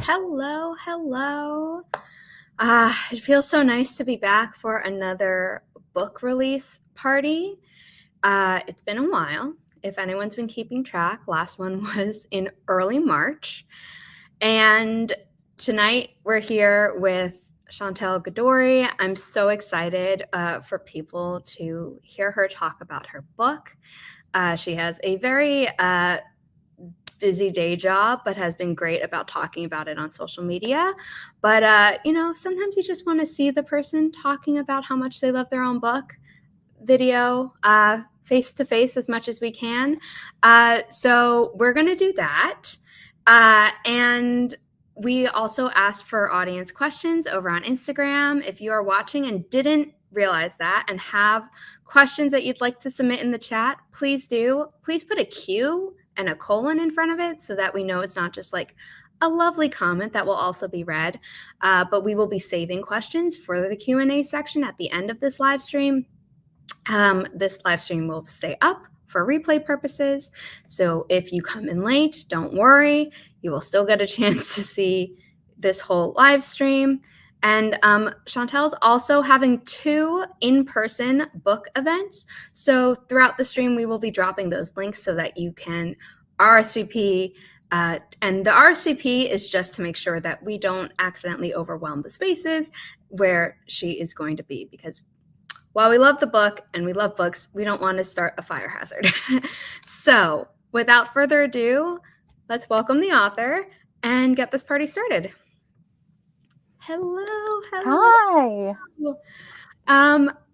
Hello, hello. It feels so nice to be back for another book release party. It's been a while. If anyone's been keeping track, last one was in early March. And tonight we're here with Chantal Gadoury. I'm so excited for people to hear her talk about her book. She has a very busy day job, but has been great about talking about it on social media. But, sometimes you just want to see the person talking about how much they love their own book, video, face to face as much as we can. So we're going to do that. And we also asked for audience questions over on Instagram. If you are watching and didn't realize that and have questions that you'd like to submit in the chat, please do. Please put a Q and a colon in front of it so that we know it's not just like a lovely comment that will also be read. But we will be saving questions for the Q&A section at the end of this live stream. This live stream will stay up for replay purposes. So if you come in late, don't worry. You will still get a chance to see this whole live stream. And Chantal's also having 2 in-person book events. So throughout the stream, we will be dropping those links so that you can RSVP. And the RSVP is just to make sure that we don't accidentally overwhelm the spaces where she is going to be, because while we love the book and we love books, we don't want to start a fire hazard. So without further ado, let's welcome the author and get this party started. Hello. Hi.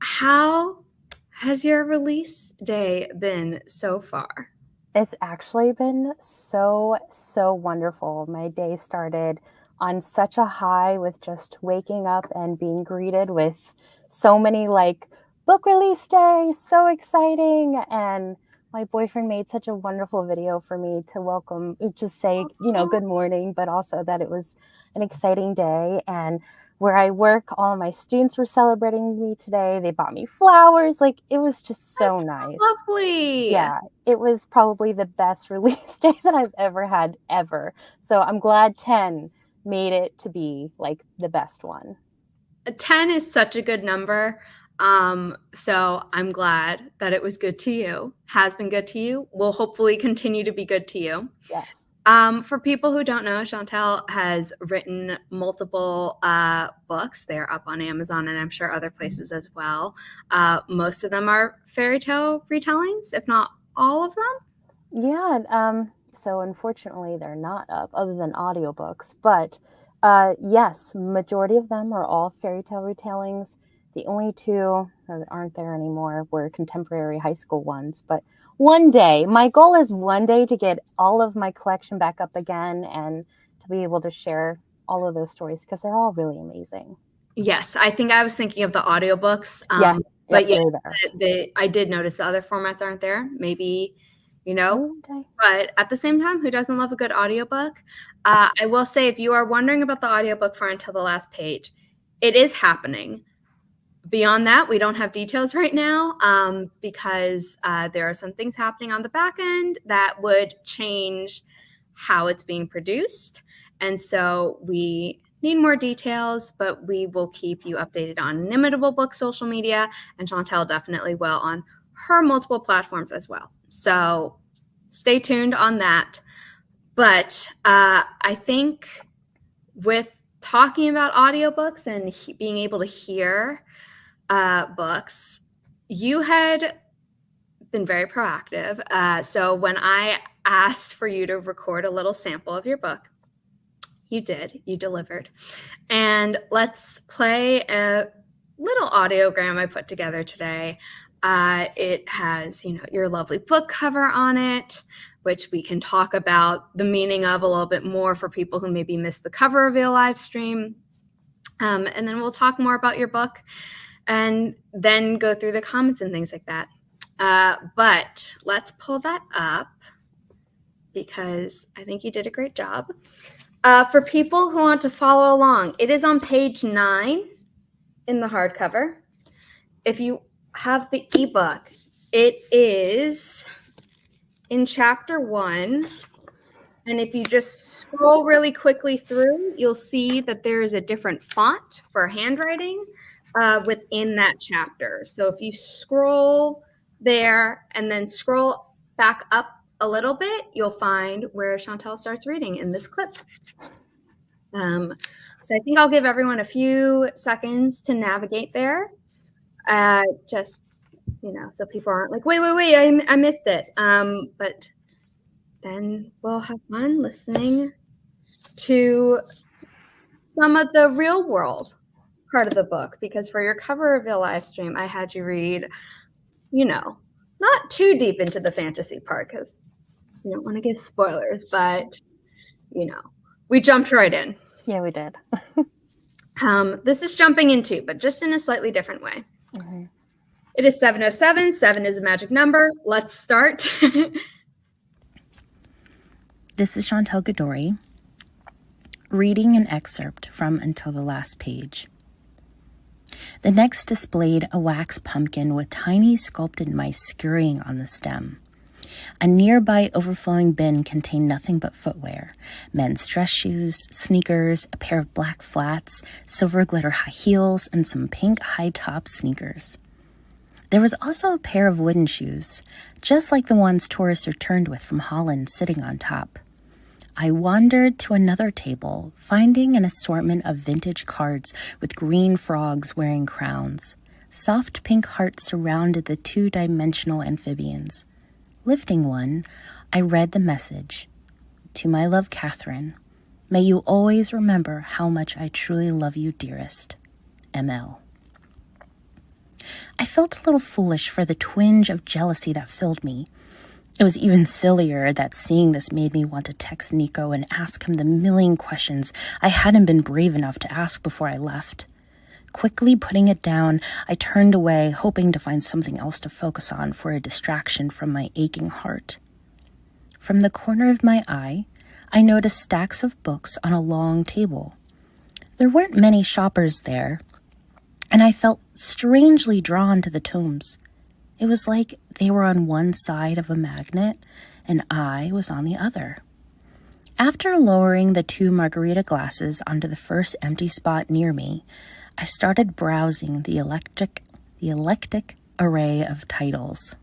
How has your release day been so far? It's actually been so wonderful. My day started on such a high with just waking up and being greeted with so many book release day, so exciting. And my boyfriend made such a wonderful video for me to welcome, just say, good morning, but also that it was an exciting day. And where I work, all of my students were celebrating me today. They bought me flowers. It was just so nice. Lovely. Yeah, it was probably the best release day that I've ever had, ever. So I'm glad 10 made it to be the best one. 10 is such a good number. So I'm glad that it was good to you, has been good to you, will hopefully continue to be good to you. Yes. For people who don't know, Chantal has written multiple books. They're up on Amazon and I'm sure other places as well. Most of them are fairy tale retellings, if not all of them. Yeah. So unfortunately, they're not up other than audiobooks. But yes, majority of them are all fairy tale retellings. The only 2 that aren't there anymore were contemporary high school ones. But one day, my goal is one day to get all of my collection back up again and to be able to share all of those stories because they're all really amazing. Yes, I think I was thinking of the audiobooks. Yes, but yes, I did notice the other formats aren't there. Maybe, but at the same time, who doesn't love a good audiobook? I will say, if you are wondering about the audiobook for Until the Last Page, it is happening. Beyond that, we don't have details right now because there are some things happening on the back end that would change how it's being produced. And so we need more details, but we will keep you updated on Inimitable Book social media, and Chantal definitely will on her multiple platforms as well. So stay tuned on that. But I think with talking about audiobooks and being able to hear books, you had been very proactive. So when I asked for you to record a little sample of your book, you did. You delivered. And let's play a little audiogram I put together today. It has, your lovely book cover on it, which we can talk about the meaning of a little bit more for people who maybe missed the cover of your live stream. And then we'll talk more about your book and then go through the comments and things like that. But let's pull that up because I think you did a great job. For people who want to follow along, it is on page 9 in the hardcover. If you have the ebook, it is in chapter 1, And if you just scroll really quickly through, you'll see that there is a different font for handwriting within that chapter. So if you scroll there and then scroll back up a little bit, you'll find where Chantal starts reading in this clip. So I think I'll give everyone a few seconds to navigate there. Just, so people aren't like, wait, I missed it. But then we'll have fun listening to some of the real world part of the book, because for your cover reveal live stream, I had you read, not too deep into the fantasy part because you don't want to give spoilers, but we jumped right in. Yeah, we did. This is jumping into, but just in a slightly different way. Mm-hmm. It is 7:07. 7 is a magic number. Let's start. This is Chantal Gadoury, reading an excerpt from Until the Last Page. The next displayed a wax pumpkin with tiny sculpted mice scurrying on the stem. A nearby overflowing bin contained nothing but footwear: men's dress shoes, sneakers, a pair of black flats, silver glitter high heels, and some pink high-top sneakers. There was also a pair of wooden shoes, just like the ones tourists returned with from Holland, sitting on top. I wandered to another table, finding an assortment of vintage cards with green frogs wearing crowns. Soft pink hearts surrounded the two-dimensional amphibians. Lifting one, I read the message. To my love, Catherine, may you always remember how much I truly love you, dearest. ML. I felt a little foolish for the twinge of jealousy that filled me. It was even sillier that seeing this made me want to text Nico and ask him the million questions I hadn't been brave enough to ask before I left. Quickly putting it down, I turned away, hoping to find something else to focus on for a distraction from my aching heart. From the corner of my eye, I noticed stacks of books on a long table. There weren't many shoppers there, and I felt strangely drawn to the tomes. It was like they were on one side of a magnet, and I was on the other. After lowering the 2 margarita glasses onto the first empty spot near me, I started browsing the eclectic array of titles.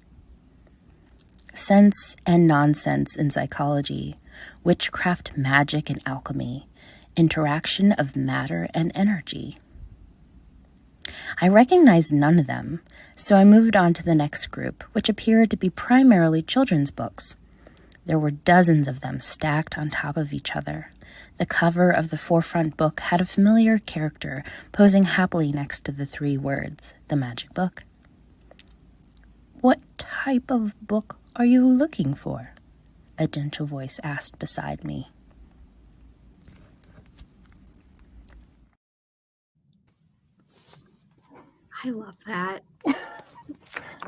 Sense and Nonsense in Psychology, Witchcraft, Magic, and Alchemy, Interaction of Matter and Energy. I recognized none of them, so I moved on to the next group, which appeared to be primarily children's books. There were dozens of them stacked on top of each other. The cover of the forefront book had a familiar character posing happily next to the 3 words, The Magic Book. "What type of book are you looking for?" a gentle voice asked beside me. I love that. I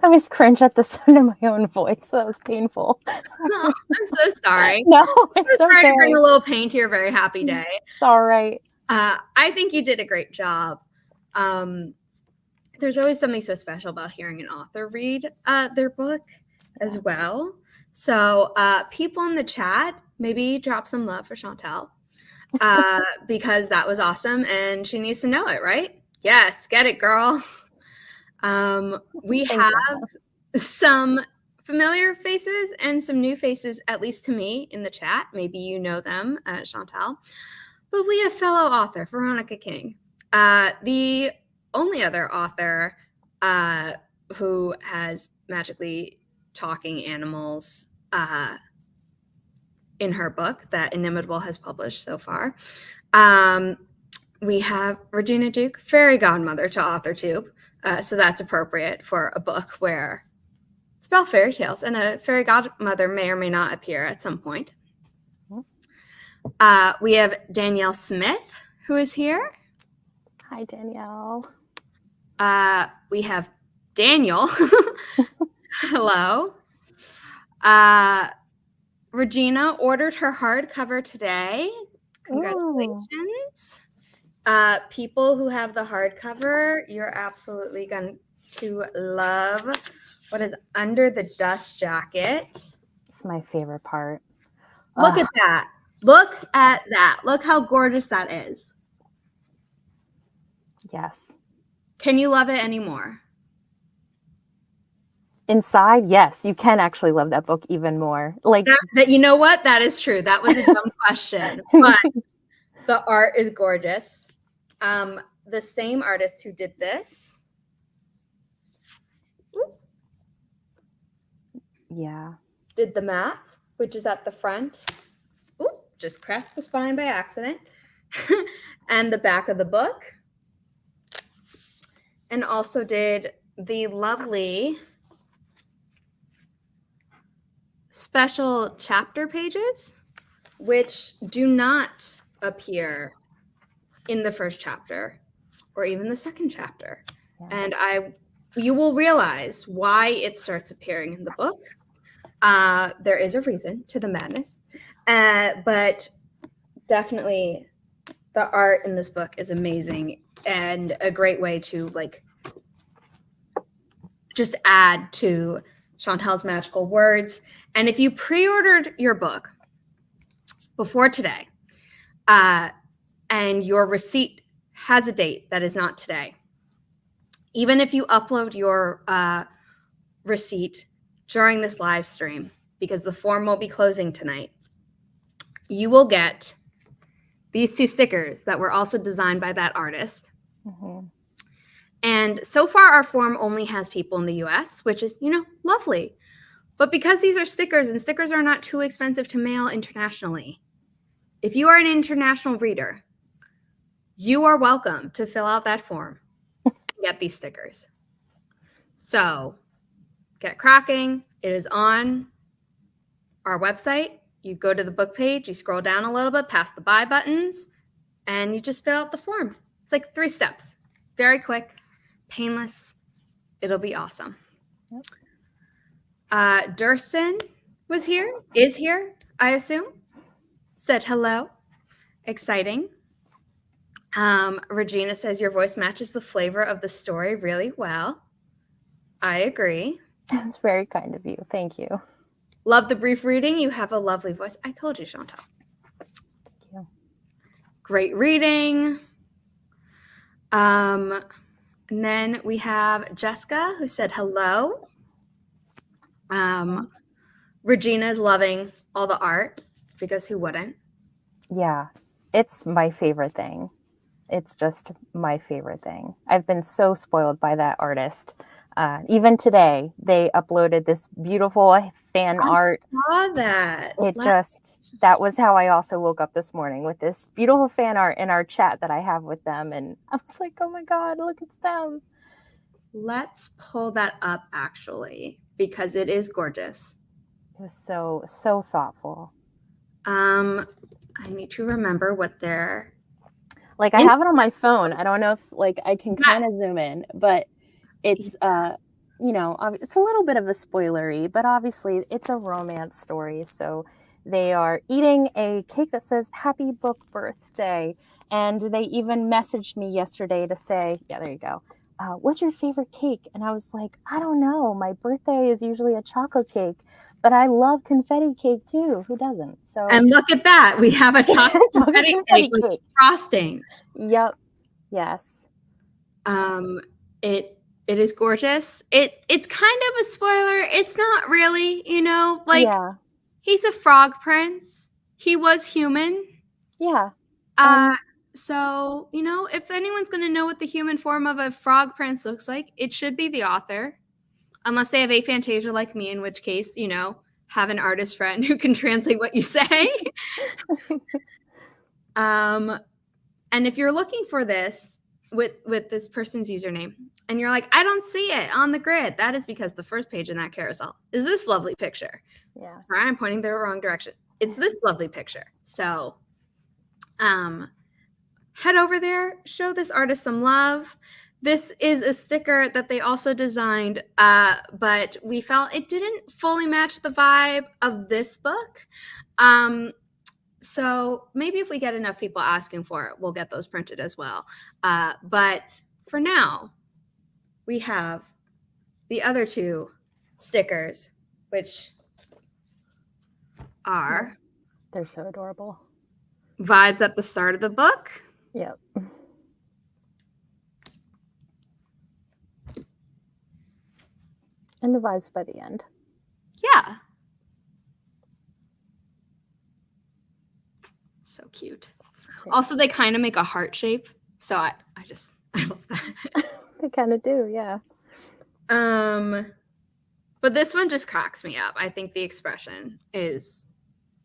always cringe at the sound of my own voice. That was painful. Oh, I'm so sorry. No, I'm it's so sorry okay. to bring a little pain to your very happy day. It's all right. I think you did a great job. There's always something so special about hearing an author read their book as well. So people in the chat, maybe drop some love for Chantal because that was awesome and she needs to know it, right? Yes, get it, girl. We have some familiar faces and some new faces, at least to me, in the chat. Maybe you know them, Chantal. But we have fellow author Veronica King, the only other author who has magically talking animals in her book that Inimitable has published so far. We have Regina Duke, fairy godmother to AuthorTube. So that's appropriate for a book where it's about fairy tales, and a fairy godmother may or may not appear at some point. We have Danielle Smith, who is here. Hi, Danielle. We have Daniel. Hello. Regina ordered her hardcover today. Congratulations. People who have the hardcover, you're absolutely going to love what is under the dust jacket. It's my favorite part. Look at that. Look at that. Look how gorgeous that is. Yes. Can you love it anymore? Inside, yes, you can actually love that book even more. Like that you know what? That is true. That was a dumb question, but the art is gorgeous. The same artist who did this. Yeah. Did the map, which is at the front. Just cracked the spine by accident. And the back of the book. And also did the lovely special chapter pages, which do not appear in the first chapter or even the second chapter. Yeah. And you will realize why it starts appearing in the book. There is a reason to the madness, but definitely the art in this book is amazing and a great way to like just add to Chantal's magical words. And if you pre-ordered your book before today, and your receipt has a date that is not today, even if you upload your receipt during this live stream, because the form will be closing tonight, you will get these 2 stickers that were also designed by that artist. Mm-hmm. And so far, our form only has people in the US, which is, lovely. But because these are stickers, and stickers are not too expensive to mail internationally, if you are an international reader, you are welcome to fill out that form and get these stickers. So get cracking. It is on our website. You go to the book page, you scroll down a little bit past the buy buttons, and you just fill out the form. It's like 3 steps. Very quick, painless. It'll be awesome. Yep. Durston is here, I assume. Said hello. Exciting. Regina says your voice matches the flavor of the story really well. I agree. That's very kind of you. Thank you. Love the brief reading. You have a lovely voice. I told you, Chantal. Thank you. Great reading. And then we have Jessica who said hello. Regina's loving all the art because who wouldn't? Yeah, it's my favorite thing. It's just my favorite thing. I've been so spoiled by that artist. Even today, they uploaded this beautiful fan art. I saw that. That was how I also woke up this morning, with this beautiful fan art in our chat that I have with them. And I was like, oh my God, look, it's them. Let's pull that up actually, because it is gorgeous. It was so thoughtful. I need to remember what they're like. I have it on my phone. I don't know if I can kind of zoom in, but it's it's a little bit of a spoilery, but obviously it's a romance story. So they are eating a cake that says "Happy Book Birthday," and they even messaged me yesterday to say, "Yeah, there you go. What's your favorite cake?" And I was like, I don't know. My birthday is usually a chocolate cake, but I love confetti cake too. Who doesn't? So, and look at that. We have a chocolate confetti cake with frosting. Yep. Yes. It is gorgeous. It's kind of a spoiler. It's not really, yeah. He's a frog prince. He was human. Yeah. So, if anyone's going to know what the human form of a frog prince looks like, it should be the author. Unless they have aphantasia like me, in which case, have an artist friend who can translate what you say. And if you're looking for this with this person's username and you're like, I don't see it on the grid, that is because the first page in that carousel is this lovely picture. Yeah. Sorry, I'm pointing the wrong direction. It's this lovely picture. So head over there, show this artist some love. This is a sticker that they also designed, but we felt it didn't fully match the vibe of this book. So maybe if we get enough people asking for it, we'll get those printed as well. But for now, we have the other 2 stickers, which are They're so adorable. Vibes at the start of the book. Yep. And the vibes by the end. Yeah. So cute. Yeah. Also, they kind of make a heart shape. So I love that. They kind of do, yeah. But this one just cracks me up. I think the expression is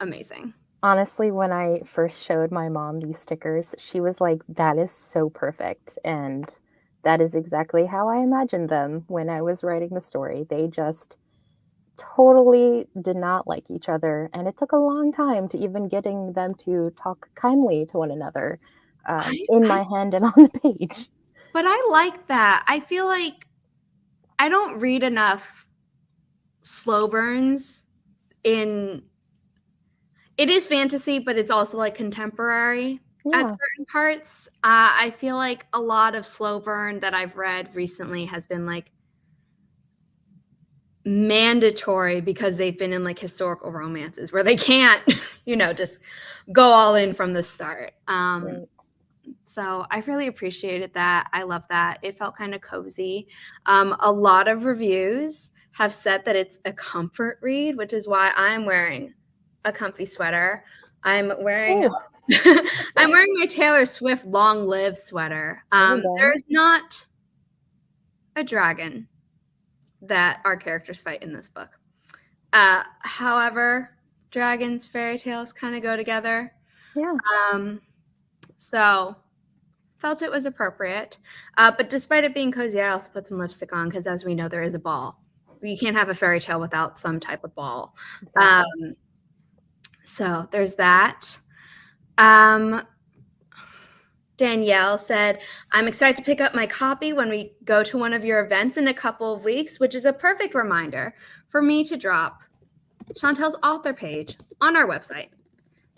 amazing. Honestly, when I first showed my mom these stickers, she was like, that is so perfect. And that is exactly how I imagined them when I was writing the story. They just totally did not like each other. And it took a long time to even getting them to talk kindly to one another in my hand and on the page. But I like that. I feel like I don't read enough slow burns in. It is fantasy, but it's also like contemporary at certain parts. I feel like a lot of slow burn that I've read recently has been like mandatory because they've been in like historical romances where they can't, just go all in from the start. Right. So I really appreciated that. I love that. It felt kind of cozy. A lot of reviews have said that it's a comfort read, which is why I'm wearing a comfy sweater. I'm wearing my Taylor Swift Long Live sweater. There's not a dragon that our characters fight in this book. However, dragons, fairy tales kind of go together. Yeah. So felt it was appropriate. But despite it being cozy, I also put some lipstick on because, as we know, there is a ball. You can't have a fairy tale without some type of ball. Exactly. So there's that. Danielle said, I'm excited to pick up my copy when we go to one of your events in a couple of weeks, which is a perfect reminder for me to drop Chantal's author page on our website,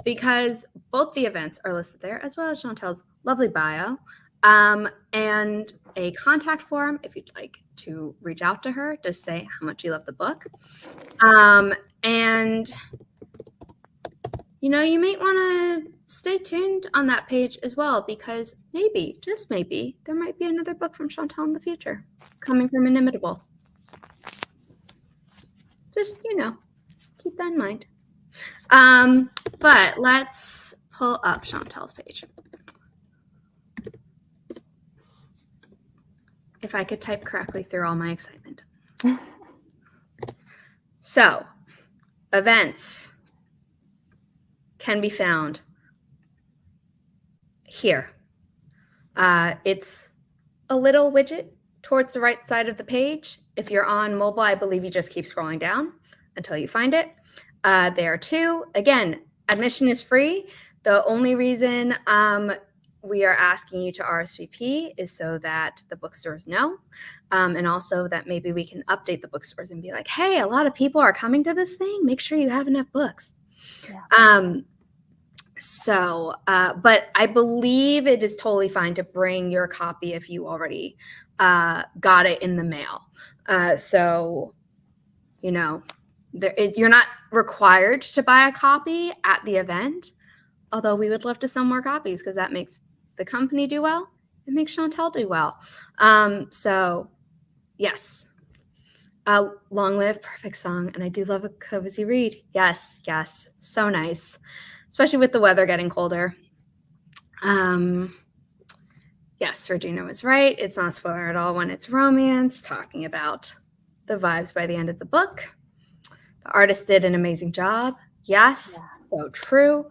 because both the events are listed there, as well as Chantal's lovely bio, and a contact form if you'd like to reach out to her to say how much you love the book. And you might want to stay tuned on that page as well, because maybe, just maybe, there might be another book from Chantal in the future coming from Inimitable. Just, keep that in mind. But let's pull up Chantal's page. If I could type correctly through all my excitement. So, events can be found here. It's a little widget towards the right side of the page. If you're on mobile, I believe you just keep scrolling down until you find it. There too. Again, admission is free. The only reason we are asking you to RSVP is so that the bookstores know, and also that maybe we can update the bookstores and be like, hey, a lot of people are coming to this thing. Make sure you have enough books. Yeah. But I believe it is totally fine to bring your copy if you already got it in the mail. You're not required to buy a copy at the event, although we would love to sell more copies because that makes the company do well. It makes Chantal do well. So, yes. Long Live, perfect song. And I do love a cozy read. Yes, yes. So nice. Especially with the weather getting colder. Yes, Regina was right. It's not a spoiler at all when it's romance, talking about the vibes by the end of the book. The artist did an amazing job. Yes, so true.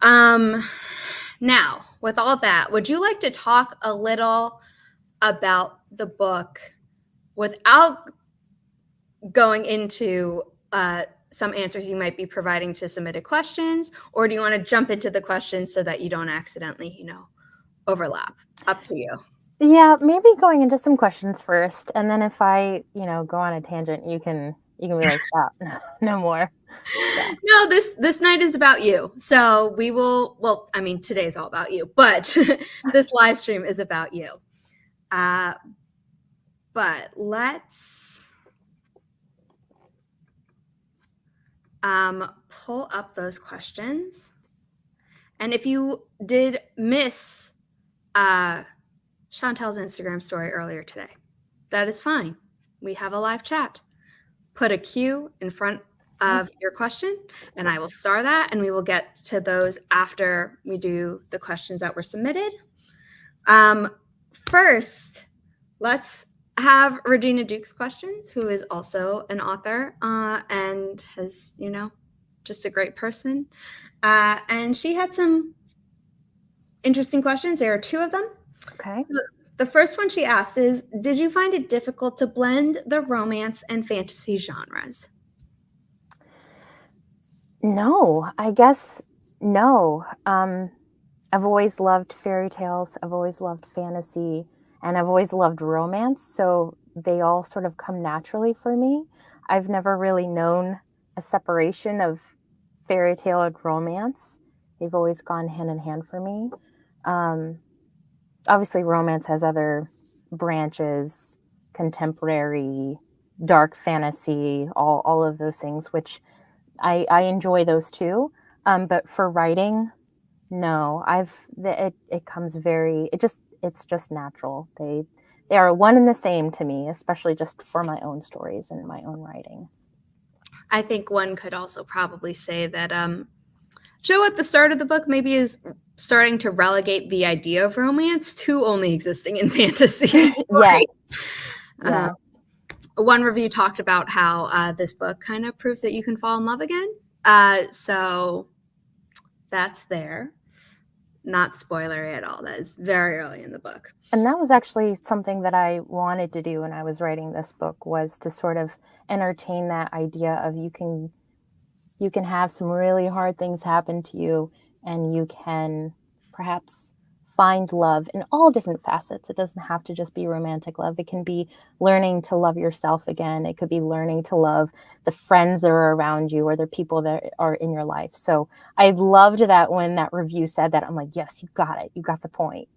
Now, with all that, would you like to talk a little about the book without going into some answers you might be providing to submitted questions, or do you want to jump into the questions so that you don't accidentally, overlap? Up to you. Yeah, maybe going into some questions first, and then if I, go on a tangent, you can be like, stop, no more. Yeah. No, this night is about you. So we will, well, I mean, today's all about you, but this live stream is about you. But let's pull up those questions. And if you did miss Chantal's Instagram story earlier today, that is fine. We have a live chat. Put a Q in front of your question, and I will star that, and we will get to those after we do the questions that were submitted. First, let's have Regina Duke's questions, who is also an author and has, just a great person. And she had some interesting questions. There are two of them. Okay. The first one she asked is, did you find it difficult to blend the romance and fantasy genres? No, I guess no. I've always loved fairy tales. I've always loved fantasy, and I've always loved romance. So they all sort of come naturally for me. I've never really known a separation of fairy tale and romance. They've always gone hand in hand for me. Obviously, romance has other branches, contemporary, dark fantasy, all of those things, which I enjoy those too. But for writing, no, it comes it's just natural. They are one and the same to me, especially just for my own stories and my own writing. I think one could also probably say that Joe at the start of the book maybe is starting to relegate the idea of romance to only existing in fantasy. Yeah. One review talked about how this book kind of proves that you can fall in love again. So that's there. Not spoilery at all. That is very early in the book. And that was actually something that I wanted to do when I was writing this book, was to sort of entertain that idea of you can have some really hard things happen to you, and you can perhaps find love in all different facets. It doesn't have to just be romantic love. It can be learning to love yourself again. It could be learning to love the friends that are around you or the people that are in your life. So I loved that when that review said that. I'm like, yes, you got it. You got the point.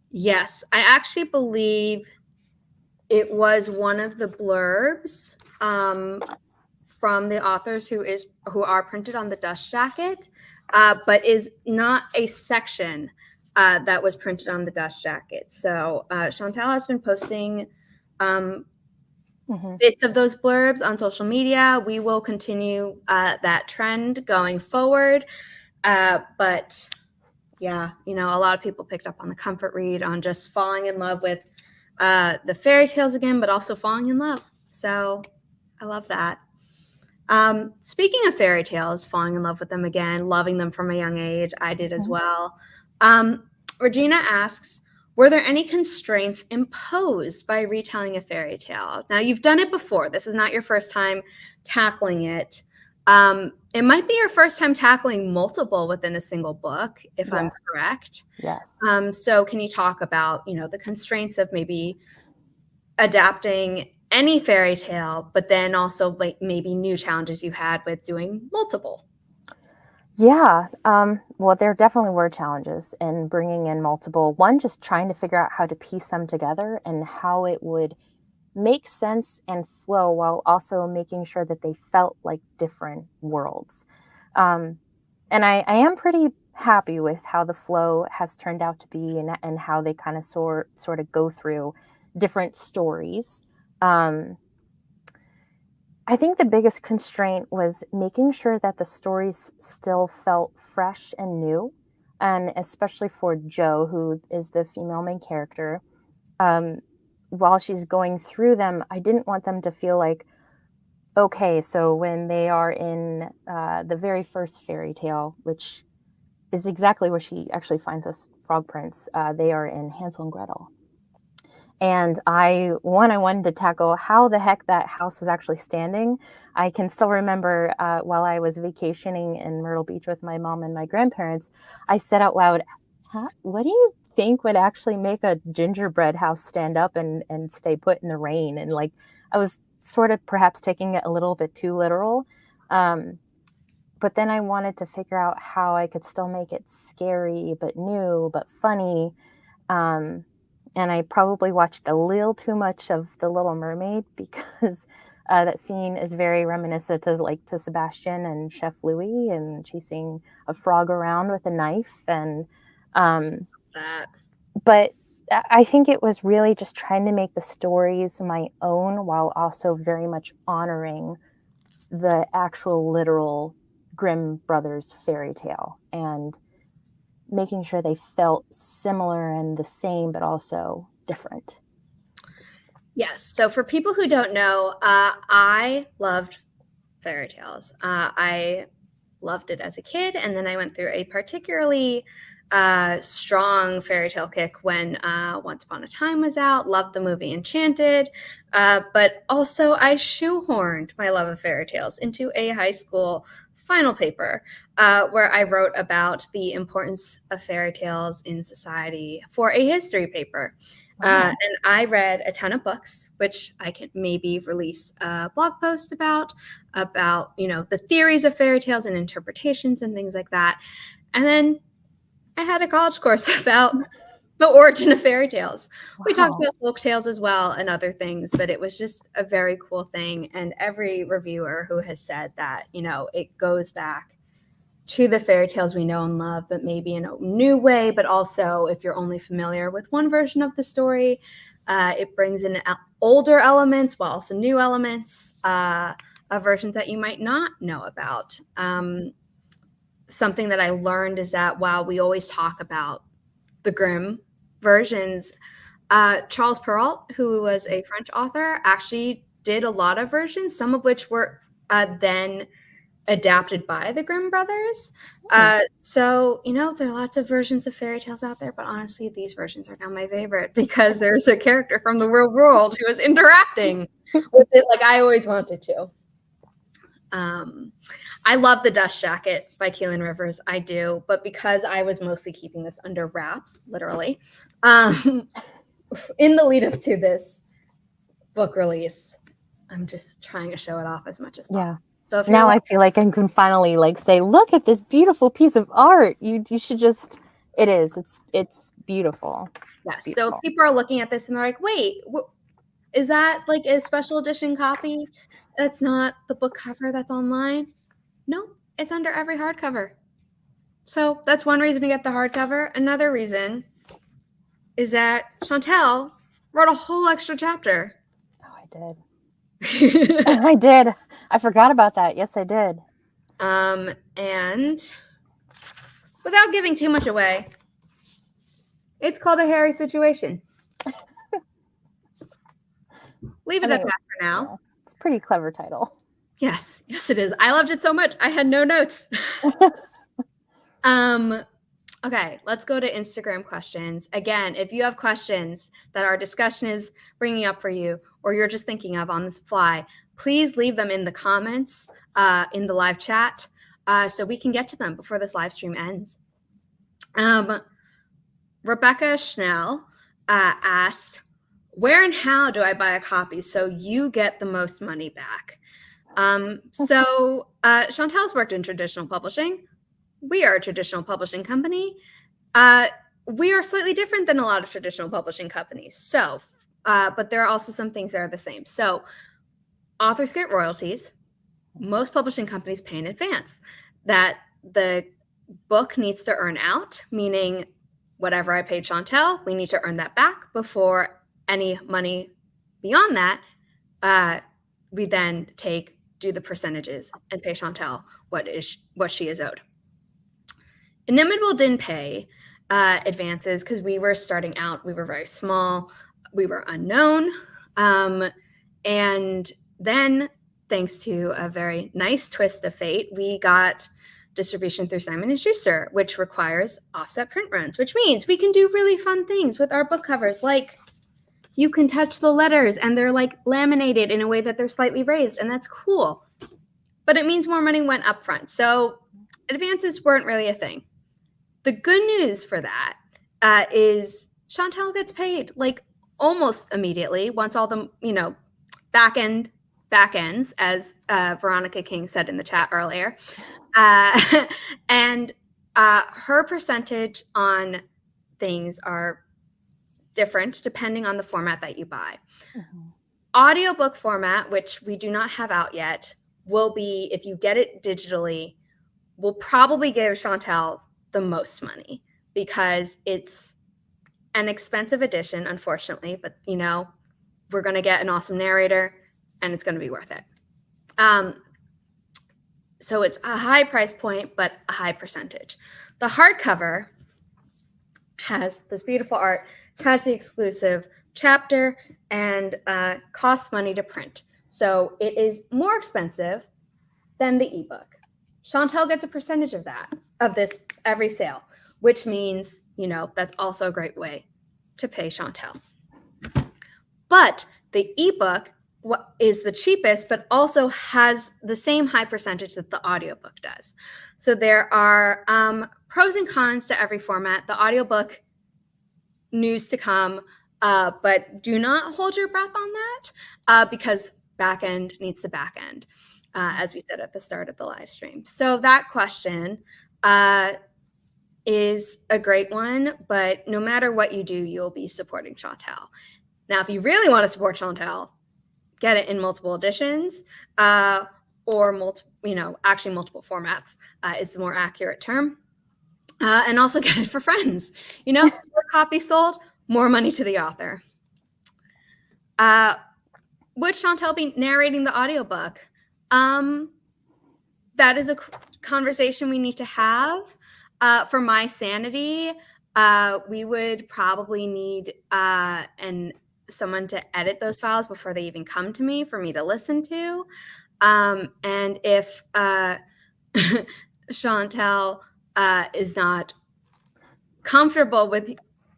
Yes, I actually believe it was one of the blurbs from the authors who are printed on the dust jacket, but is not a section that was printed on the dust jacket. So Chantal has been posting bits of those blurbs on social media. We will continue that trend going forward. But yeah, a lot of people picked up on the comfort read, on just falling in love with the fairy tales again, but also falling in love. So I love that. Speaking of fairy tales, falling in love with them again, loving them from a young age, I did as well. Regina asks, were there any constraints imposed by retelling a fairy tale? Now, you've done it before. This is not your first time tackling it. It might be your first time tackling multiple within a single book, if I'm correct. Yes. So can you talk about, the constraints of maybe adapting any fairy tale, but then also like maybe new challenges you had with doing multiple? Yeah. Well, there definitely were challenges in bringing in multiple. One, just trying to figure out how to piece them together and how it would make sense and flow, while also making sure that they felt like different worlds. And I am pretty happy with how the flow has turned out to be, and how they kind of sort of go through different stories. I think the biggest constraint was making sure that the stories still felt fresh and new, and especially for Jo, who is the female main character. While she's going through them, I didn't want them to feel like, okay, so when they are in the very first fairy tale, which is exactly where she actually finds us frog prince, they are in Hansel and Gretel. And I wanted to tackle how the heck that house was actually standing. I can still remember while I was vacationing in Myrtle Beach with my mom and my grandparents, I said out loud, what do you think would actually make a gingerbread house stand up and stay put in the rain? And like, I was sort of perhaps taking it a little bit too literal. But then I wanted to figure out how I could still make it scary, but new, but funny. And I probably watched a little too much of The Little Mermaid, because That scene is very reminiscent to Sebastian and Chef Louis and chasing a frog around with a knife. And That. but I think it was really just trying to make the stories my own while also very much honoring the actual literal Grimm brothers fairy tale and making sure they felt similar and the same, but also different. Yes. So for people who don't know, I loved fairy tales. I loved it as a kid, and then I went through a particularly strong fairy tale kick when Once Upon a Time was out. Loved the movie Enchanted, but also I shoehorned my love of fairy tales into a high school final paper where I wrote about the importance of fairy tales in society for a history paper. Wow. And I read a ton of books, which I can maybe release a blog post about, the theories of fairy tales and interpretations and things like that. And then I had a college course about the origin of fairy tales. Wow. We talked about folk tales as well and other things, but it was just a very cool thing. And every reviewer who has said that, it goes back to the fairy tales we know and love, but maybe in a new way. But also, if you're only familiar with one version of the story, it brings in older elements while also new elements of versions that you might not know about. Something that I learned is that while we always talk about the Grimm versions, Charles Perrault, who was a French author, actually did a lot of versions, some of which were then adapted by the Grimm brothers. So, there are lots of versions of fairy tales out there, but honestly, these versions are now my favorite because there's a character from the real world who is interacting with it like I always wanted to. I love The Dust Jacket by Keelan Rivers. I do, but because I was mostly keeping this under wraps, literally, in the lead up to this book release, I'm just trying to show it off as much as possible. Yeah. So now I feel like I can finally say, look at this beautiful piece of art. You should just, it's beautiful. Yes. Beautiful. So people are looking at this and they're like, wait, is that like a special edition copy? That's not the book cover that's online? No, it's under every hardcover. So that's one reason to get the hardcover. Another reason is that Chantal wrote a whole extra chapter. Oh, I did. I did. I forgot about that. Yes, I did. And without giving too much away, it's called A Hairy Situation. Leave it at that for now. Yeah, it's a pretty clever title. Yes, it is. I loved it so much. I had no notes. Okay, let's go to Instagram questions. Again, if you have questions that our discussion is bringing up for you or you're just thinking of on this fly, please leave them in the comments in the live chat so we can get to them before this live stream ends. Rebecca Schnell asked, where and how do I buy a copy so you get the most money back? So Chantal's worked in traditional publishing. We are a traditional publishing company. We are slightly different than a lot of traditional publishing companies. So, but there are also some things that are the same. So authors get royalties. Most publishing companies pay in advance. That the book needs to earn out, meaning whatever I paid Chantal, we need to earn that back before any money beyond that, we then do the percentages and pay Chantal what she is owed. Inimitable didn't pay advances because we were starting out. We were very small. We were unknown. And then, thanks to a very nice twist of fate, we got distribution through Simon & Schuster, which requires offset print runs, which means we can do really fun things with our book covers, like you can touch the letters and they're laminated in a way that they're slightly raised, and that's cool. But it means more money went up front. So advances weren't really a thing. The good news for that is Chantal gets paid almost immediately once all the back ends, as Veronica King said in the chat earlier, and her percentage on things are different depending on the format that you buy. Mm-hmm. audiobook format, which we do not have out yet, will be, if you get it digitally, will probably give Chantal the most money because it's an expensive edition, unfortunately, but we're going to get an awesome narrator and it's going to be worth it. So it's a high price point, but a high percentage. The hardcover has this beautiful art, has the exclusive chapter, and costs money to print. So it is more expensive than the ebook. Chantal gets a percentage of that, of this every sale, which means, that's also a great way to pay Chantal. But the ebook is the cheapest, but also has the same high percentage that the audiobook does. So there are pros and cons to every format. The audiobook, news to come, but do not hold your breath on that because back end needs to back end, as we said at the start of the live stream. So that question is a great one, but no matter what you do, you'll be supporting Chantal. Now, if you really want to support Chantal, get it in multiple editions or multiple formats is the more accurate term. And also get it for friends. More copies sold, more money to the author. Would Chantal be narrating the audiobook? That is a conversation we need to have. For my sanity, we would probably need someone to edit those files before they even come to me for me to listen to. And if Chantal is not comfortable with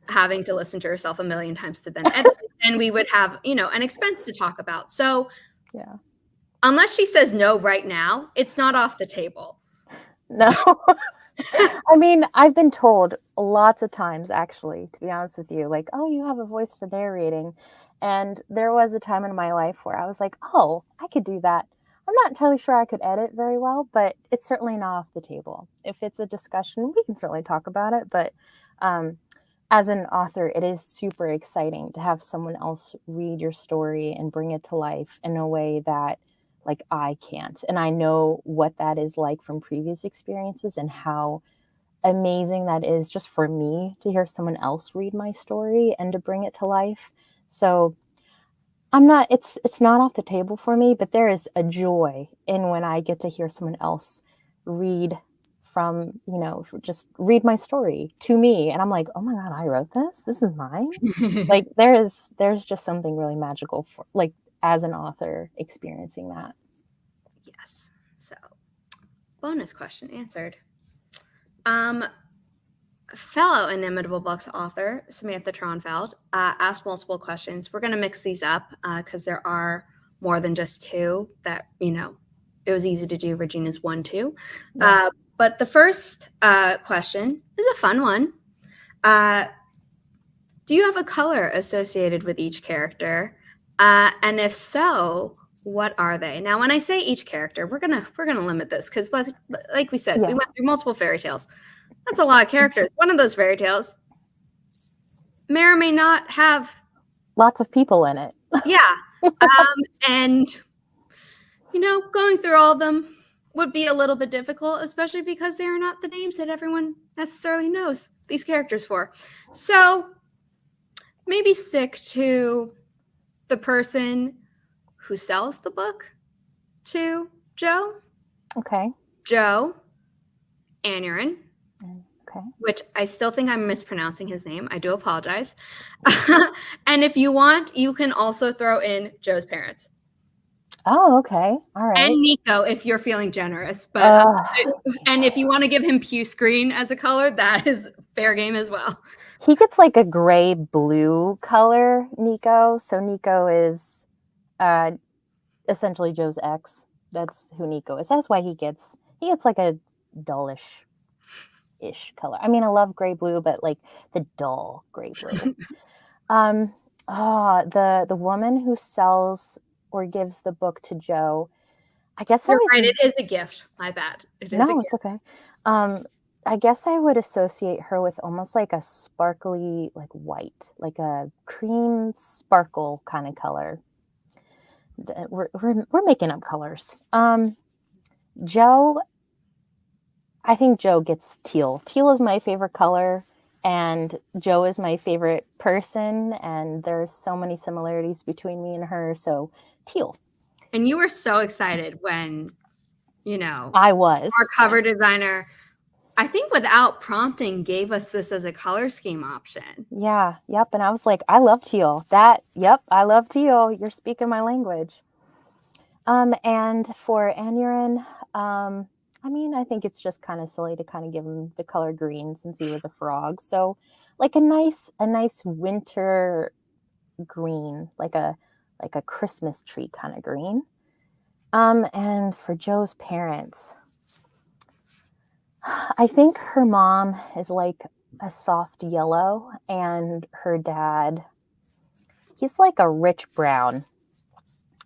having to listen to herself a million times to then edit, then we would have, an expense to talk about. So Yeah. Unless she says no right now, it's not off the table. No. I mean, I've been told lots of times, actually, to be honest with you, like, oh, you have a voice for narrating. And there was a time in my life where I was like, oh, I could do that. I'm not entirely sure I could edit very well, but it's certainly not off the table. If it's a discussion, we can certainly talk about it. But as an author, it is super exciting to have someone else read your story and bring it to life in a way that like I can't. And I know what that is like from previous experiences and how amazing that is just for me to hear someone else read my story and to bring it to life. So it's not off the table for me, but there is a joy in when I get to hear someone else read from, just read my story to me. And I'm like, oh my God, I wrote this. This is mine. Like there's just something really magical for like as an author experiencing that. Yes. So bonus question answered. Fellow Inimitable Books author Samantha Tronfeld asked multiple questions. We're going to mix these up because there are more than just two that, it was easy to do Regina's 1, 2. Yeah. But the first question is a fun one. Do you have a color associated with each character? And if so, what are they? Now, when I say each character, we're gonna limit this because, like we said, we went through multiple fairy tales. That's a lot of characters. One of those fairy tales may or may not have lots of people in it. Yeah, and going through all of them would be a little bit difficult, especially because they are not the names that everyone necessarily knows these characters for. So maybe stick to the person who sells the book to Joe. Okay. Joe Anurin. Okay. Which I still think I'm mispronouncing his name. I do apologize. And if you want, you can also throw in Joe's parents. Oh, okay. All right. And Nico, if you're feeling generous. But and if you want to give him puce green as a color, that is fair game as well. He gets like a gray blue color, Nico. So Nico is essentially Joe's ex. That's who Nico is. That's why he gets like a dullish-ish color. I mean, I love gray blue, but like the dull gray blue. The woman who sells or gives the book to Joe. I guess you're right. It is a gift. My bad. It is a gift. It's okay. I guess I would associate her with almost like a sparkly, like white, like a cream sparkle kind of color. we're making up colors. Joe, I think Joe gets teal. Teal is my favorite color, and Joe is my favorite person, and there's so many similarities between me and her, so teal. And you were so excited when, I was. our cover designer, I think without prompting, gave us this as a color scheme option. Yeah, yep. And I was like, I love teal. I love teal. You're speaking my language. And for Anurin, I think it's just kind of silly to kind of give him the color green since he was a frog. So like a nice winter green, like a Christmas tree kind of green. And for Joe's parents, I think her mom is like a soft yellow, and her dad, he's like a rich brown.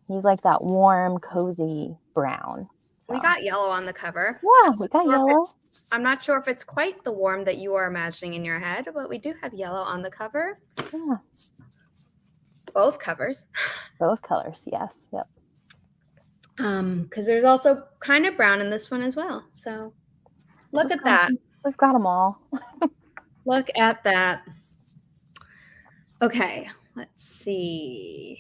He's like that warm, cozy brown. We got yellow on the cover. Yeah, we got yellow. I'm not sure if it's quite the warm that you are imagining in your head, but we do have yellow on the cover. Yeah. Both covers. Both colors, yes. Yep. Because there's also kind of brown in this one as well. So look at that. We've got them all. Look at that. Okay, let's see.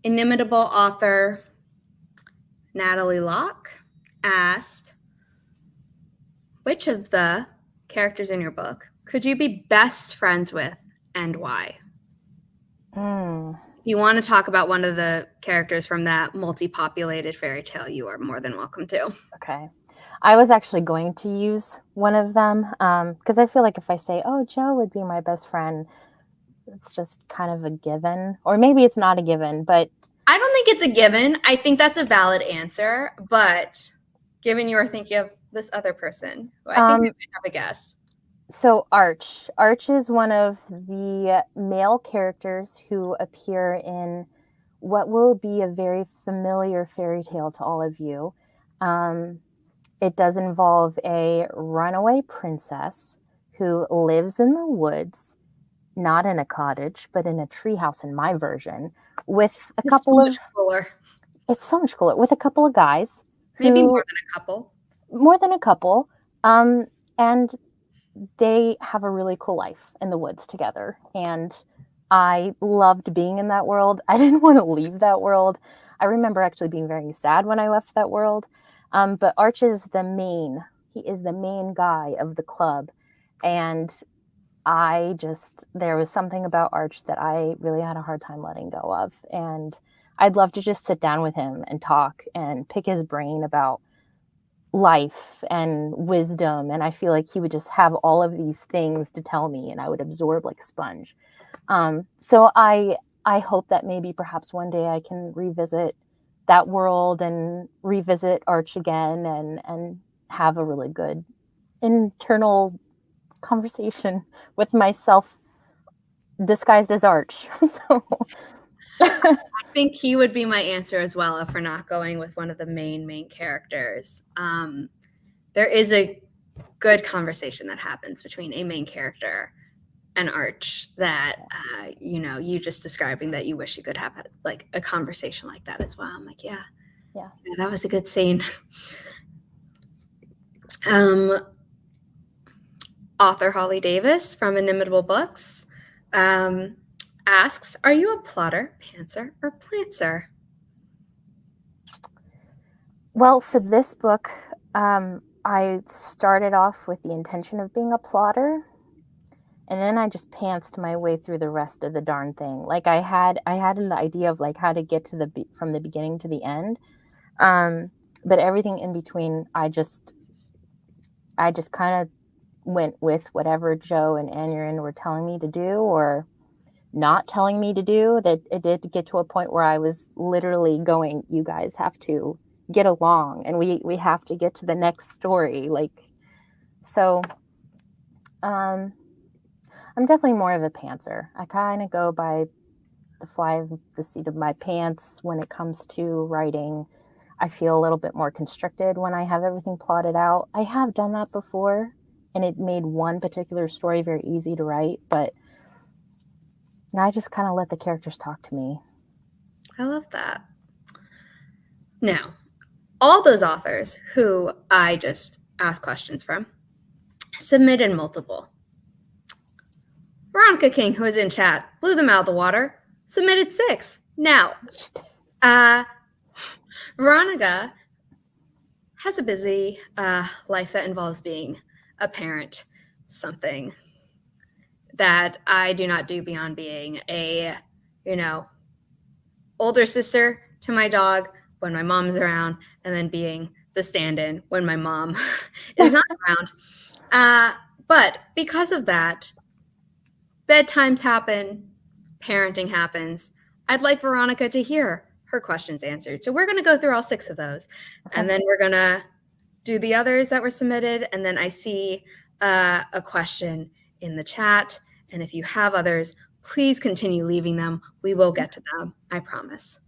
Inimitable author Natalie Locke asked, which of the characters in your book could you be best friends with and why? If you want to talk about one of the characters from that multi-populated fairy tale, you are more than welcome to. Okay. I was actually going to use one of them because I feel like if I say, oh, Joe would be my best friend, it's just kind of a given. Or maybe it's not a given, but I don't think it's a given. I think that's a valid answer, but given you were thinking of this other person, I think I might have a guess. So Arch is one of the male characters who appear in what will be a very familiar fairy tale to all of you. It does involve a runaway princess who lives in the woods, not in a cottage, but in a treehouse in my version, with a couple of... Cooler. It's so much cooler. With a couple of guys. Maybe more than a couple. More than a couple. And they have a really cool life in the woods together. And I loved being in that world. I didn't want to leave that world. I remember actually being very sad when I left that world. But Arch is the main guy of the club. And there was something about Arch that I really had a hard time letting go of. And I'd love to just sit down with him and talk and pick his brain about life and wisdom. And I feel like he would just have all of these things to tell me and I would absorb like a sponge. So I hope that maybe perhaps one day I can revisit that world and revisit Arch again and have a really good internal conversation with myself disguised as Arch. So I think he would be my answer as well if we're not going with one of the main characters. There is a good conversation that happens between a main character and Arch that you just describing that you wish you could have like a conversation like that as well. I'm like, yeah, that was a good scene. Author Holly Davis from Inimitable Books asks, are you a plotter, pantser, or plantser? Well, for this book, I started off with the intention of being a plotter, and then I just pantsed my way through the rest of the darn thing. Like I had an idea of like how to get to from the beginning to the end, but everything in between, I just kind of went with whatever Joe and Anurin were telling me to do or not telling me to do. That it did get to a point where I was literally going, you guys have to get along and we have to get to the next story. Like, so I'm definitely more of a pantser. I kind of go by the fly of the seat of my pants when it comes to writing. I feel a little bit more constricted when I have everything plotted out. I have done that before, and it made one particular story very easy to write, but And I just kind of let the characters talk to me. I love that. Now, all those authors who I just asked questions from submitted multiple. Veronica King, who was in chat, blew them out of the water, submitted 6. Now, Veronica has a busy life that involves being a parent, something that I do not do beyond being a, older sister to my dog when my mom's around, and then being the stand-in when my mom is not around. But because of that, bedtimes happen, parenting happens. I'd like Veronica to hear her questions answered. So we're going to go through all 6 of those, and then we're going to do the others that were submitted. And then I see a question in the chat. And if you have others, please continue leaving them. We will get to them, I promise.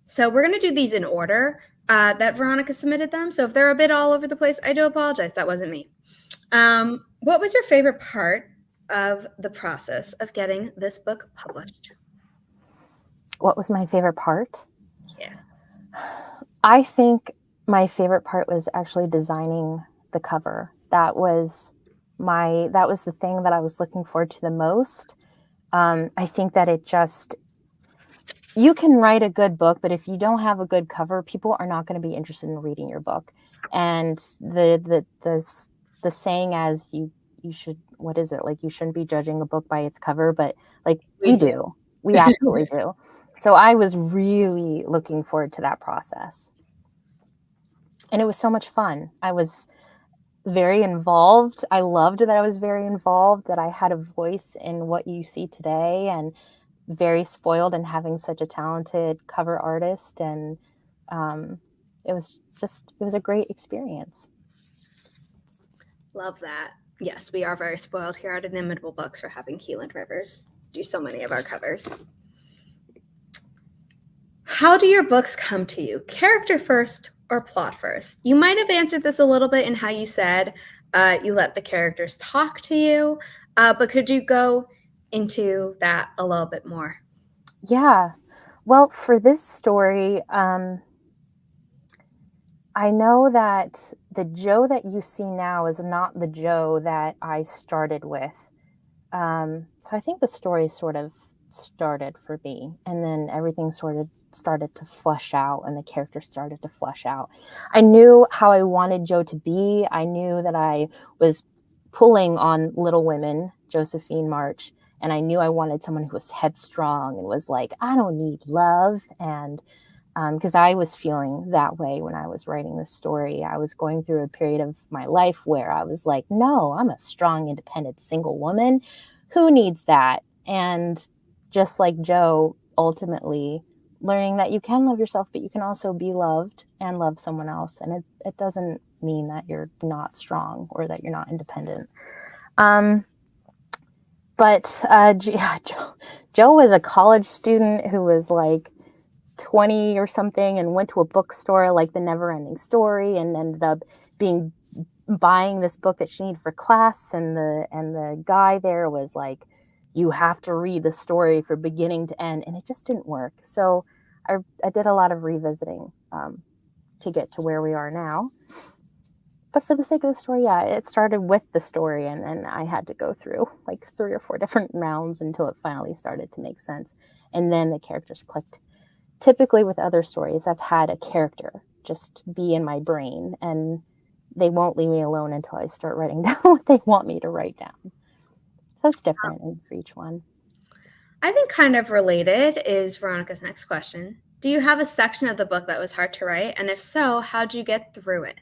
So we're going to do these in order that Veronica submitted them. So if they're a bit all over the place, I do apologize. That wasn't me. What was your favorite part of the process of getting this book published? What was my favorite part? Yeah. I think my favorite part was actually designing the cover. That was the thing that I was looking forward to the most. I think that you can write a good book, but if you don't have a good cover, people are not going to be interested in reading your book. And the saying as you should, what is it? Like, you shouldn't be judging a book by its cover, but like we do. We absolutely do. So I was really looking forward to that process. And it was so much fun. I was very involved. I loved that I was very involved, that I had a voice in what you see today, and very spoiled in having such a talented cover artist. And it was a great experience. Love that. Yes, we are very spoiled here at Inimitable Books for having Keelan Rivers do so many of our covers. How do your books come to you? Character first or plot first? You might have answered this a little bit in how you said you let the characters talk to you, but could you go into that a little bit more? Yeah. Well, for this story, I know that the Joe that you see now is not the Joe that I started with. So I think the story sort of started for me, and then everything sort of started to flesh out, and the character started to flesh out. I knew how I wanted Joe to be. I knew that I was pulling on Little Women, Josephine March, and I knew I wanted someone who was headstrong and was like, I don't need love. And because I was feeling that way when I was writing this story. I was going through a period of my life where I was like, no, I'm a strong, independent, single woman. Who needs that? And just like Joe, ultimately learning that you can love yourself, but you can also be loved and love someone else. And it doesn't mean that you're not strong or that you're not independent. But Joe was a college student who was like 20 or something and went to a bookstore like The Never-Ending Story and ended up buying this book that she needed for class, and the guy there was like, you have to read the story from beginning to end, and it just didn't work. So I did a lot of revisiting to get to where we are now. But for the sake of the story, yeah, it started with the story, and then I had to go through like 3 or 4 different rounds until it finally started to make sense, and then the characters clicked. Typically with other stories, I've had a character just be in my brain, and they won't leave me alone until I start writing down what they want me to write down. So it's different for each one. I think kind of related is Veronica's next question. Do you have a section of the book that was hard to write? And if so, how'd you get through it?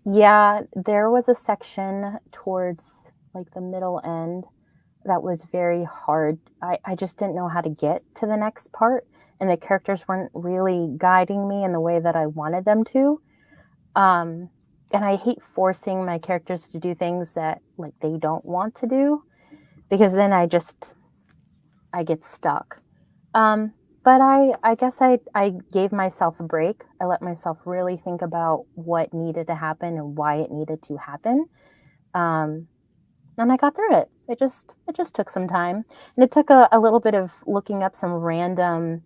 Yeah, there was a section towards like the middle end that was very hard. I just didn't know how to get to the next part, and the characters weren't really guiding me in the way that I wanted them to. And I hate forcing my characters to do things that like they don't want to do, because then I get stuck. But I guess I gave myself a break. I let myself really think about what needed to happen and why it needed to happen. And I got through it. It just took some time, and it took a little bit of looking up some random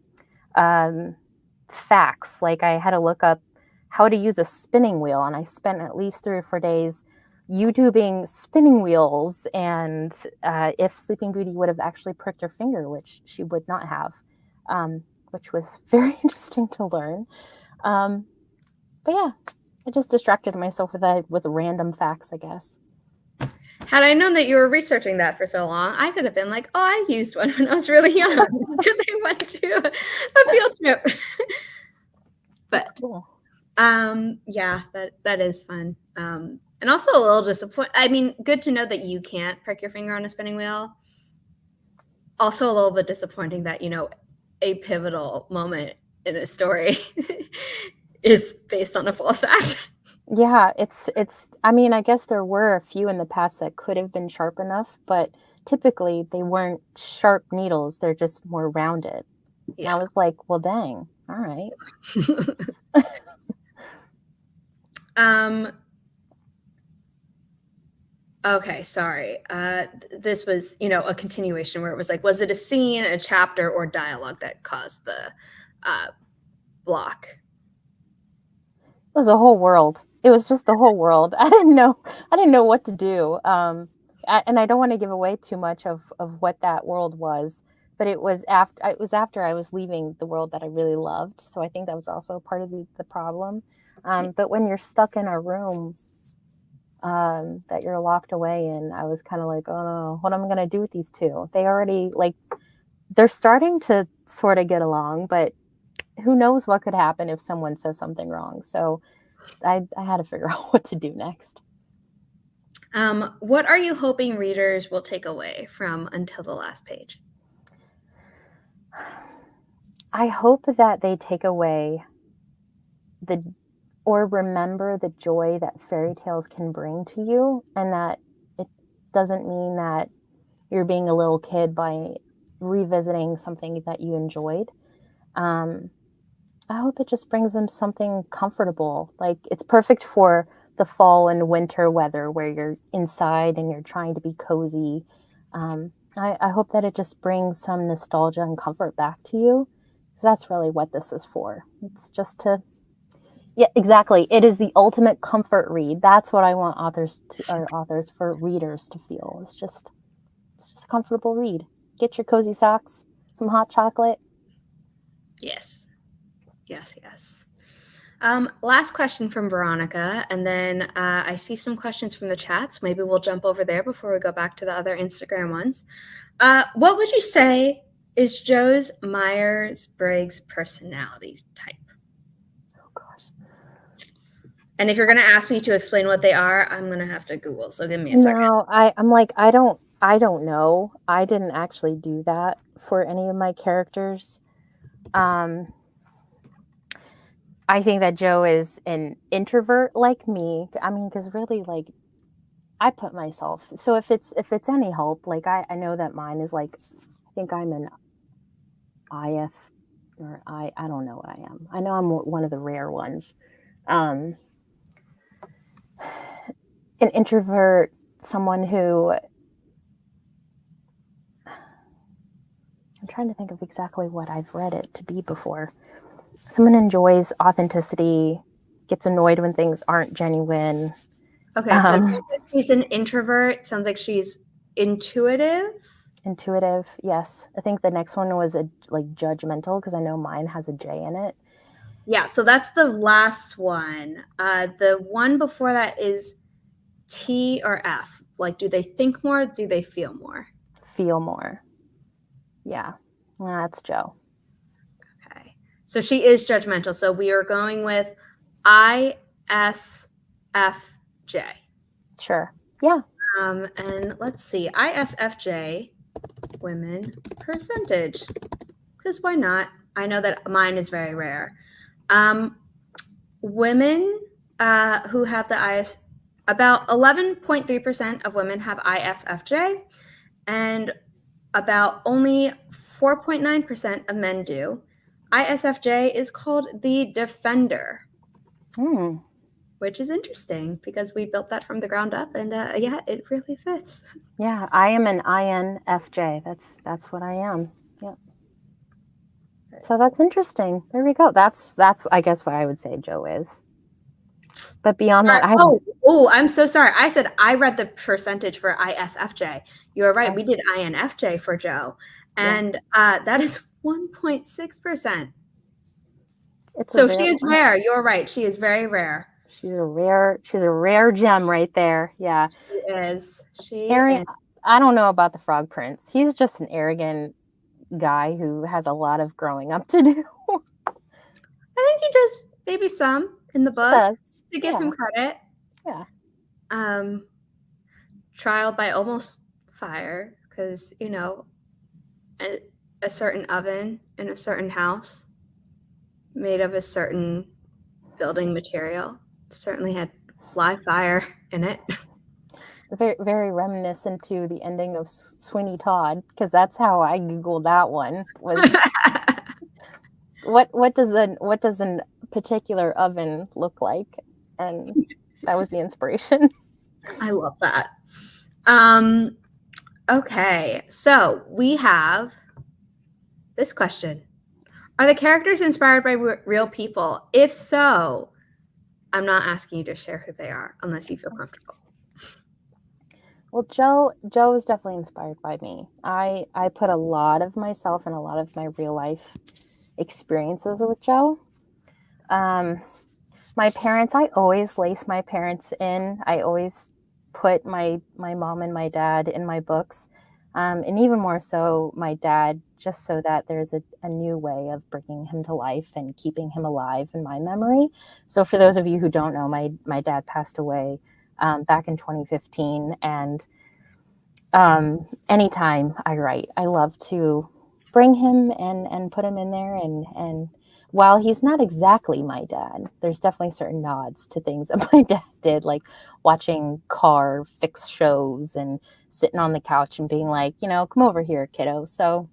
facts. Like I had to look up how to use a spinning wheel, and I spent at least 3 or 4 days YouTubing spinning wheels and if Sleeping Beauty would have actually pricked her finger, which she would not have, which was very interesting to learn. But yeah, I just distracted myself with random facts, I guess. Had I known that you were researching that for so long, I could have been like, oh, I used one when I was really young because I went to a field trip. But That's cool. yeah, that is fun. And also a little disappointing. I mean, good to know that you can't prick your finger on a spinning wheel. Also a little bit disappointing that, a pivotal moment in a story is based on a false fact. Yeah, it's I mean, I guess there were a few in the past that could have been sharp enough, but typically they weren't sharp needles, they're just more rounded. Yeah. And I was like, well, dang. All right. Okay, sorry. This was, a continuation where it was like, was it a scene, a chapter, or dialogue that caused the block? It was a whole world. It was just the whole world. I didn't know what to do. And I don't want to give away too much of what that world was, but it was after I was leaving the world that I really loved. So I think that was also part of the problem. But when you're stuck in a room that you're locked away in, I was kind of like, oh no, what am I going to do with these two? They already, like, they're starting to sort of get along, but who knows what could happen if someone says something wrong. So I had to figure out what to do next. What are you hoping readers will take away from Until the Last Page? I hope that they take away or remember the joy that fairy tales can bring to you, and that it doesn't mean that you're being a little kid by revisiting something that you enjoyed. I hope it just brings them something comfortable. Like, it's perfect for the fall and winter weather where you're inside and you're trying to be cozy. I hope that it just brings some nostalgia and comfort back to you, because that's really what this is for. It's just to, yeah, exactly. It is the ultimate comfort read. That's what I want authors for readers to feel. It's just a comfortable read. Get your cozy socks, some hot chocolate. Yes. Last question from Veronica, and then I see some questions from the chats. Maybe we'll jump over there before we go back to the other Instagram ones. What would you say is Jo's Myers-Briggs personality type? Oh gosh. And if you're going to ask me to explain what they are, I'm going to have to Google. So give me a second. No, I'm like, I don't know. I didn't actually do that for any of my characters. I think that Jo is an introvert like me. I mean, because really, like, I put myself. So if it's any help, like, I know that mine is like, I think I'm an IF, or I don't know what I am. I know I'm one of the rare ones. An introvert, someone who, I'm trying to think of exactly what I've read it to be before. Someone enjoys authenticity, gets annoyed when things aren't genuine. Okay, so it sounds like she's an introvert. Sounds like she's intuitive. Intuitive, yes. I think the next one was judgmental, because I know mine has a J in it. Yeah, so that's the last one. The one before that is T or F. Like, do they think more? Do they feel more? Feel more. Yeah, that's Jo. Okay, so she is judgmental. So we are going with ISFJ. Sure. Yeah. And let's see, ISFJ women percentage. Because why not? I know that mine is very rare. Women who have the IS, about 11.3% of women have ISFJ, and about only 4.9% of men do. ISFJ is called the defender. which is interesting because we built that from the ground up, and yeah, it really fits. Yeah, I am an INFJ. That's what I am. Yep. So that's interesting. There we go. That's I guess what I would say Joe is. But beyond that, I'm so sorry. I said I read the percentage for ISFJ. You are right. We did INFJ for Joe, and that is 1.6%. So she is rare. You're right. She is very rare. She's a rare gem right there. Yeah. She is. I don't know about the Frog Prince. He's just an arrogant guy who has a lot of growing up to do. I think he does maybe some in the book to give him credit. Yeah. Trial by almost fire because, you know, a certain oven in a certain house made of a certain building material certainly had live fire in it. Very, very reminiscent to the ending of Sweeney Todd, because that's how I googled that one. Was what does an particular oven look like? And that was the inspiration. I love that. Okay, so we have this question. Are the characters inspired by real people? If so, I'm not asking you to share who they are unless you feel comfortable. Well, Joe is definitely inspired by me. I put a lot of myself and a lot of my real life experiences with Joe. My parents, I always lace my parents in. I always put my mom and my dad in my books. And even more so my dad, just so that there's a new way of bringing him to life and keeping him alive in my memory. So for those of you who don't know, my dad passed away back in 2015. And anytime I write, I love to bring him and put him in there. And while he's not exactly my dad, there's definitely certain nods to things that my dad did, like watching car fix shows and sitting on the couch and being like, you know, come over here, kiddo. So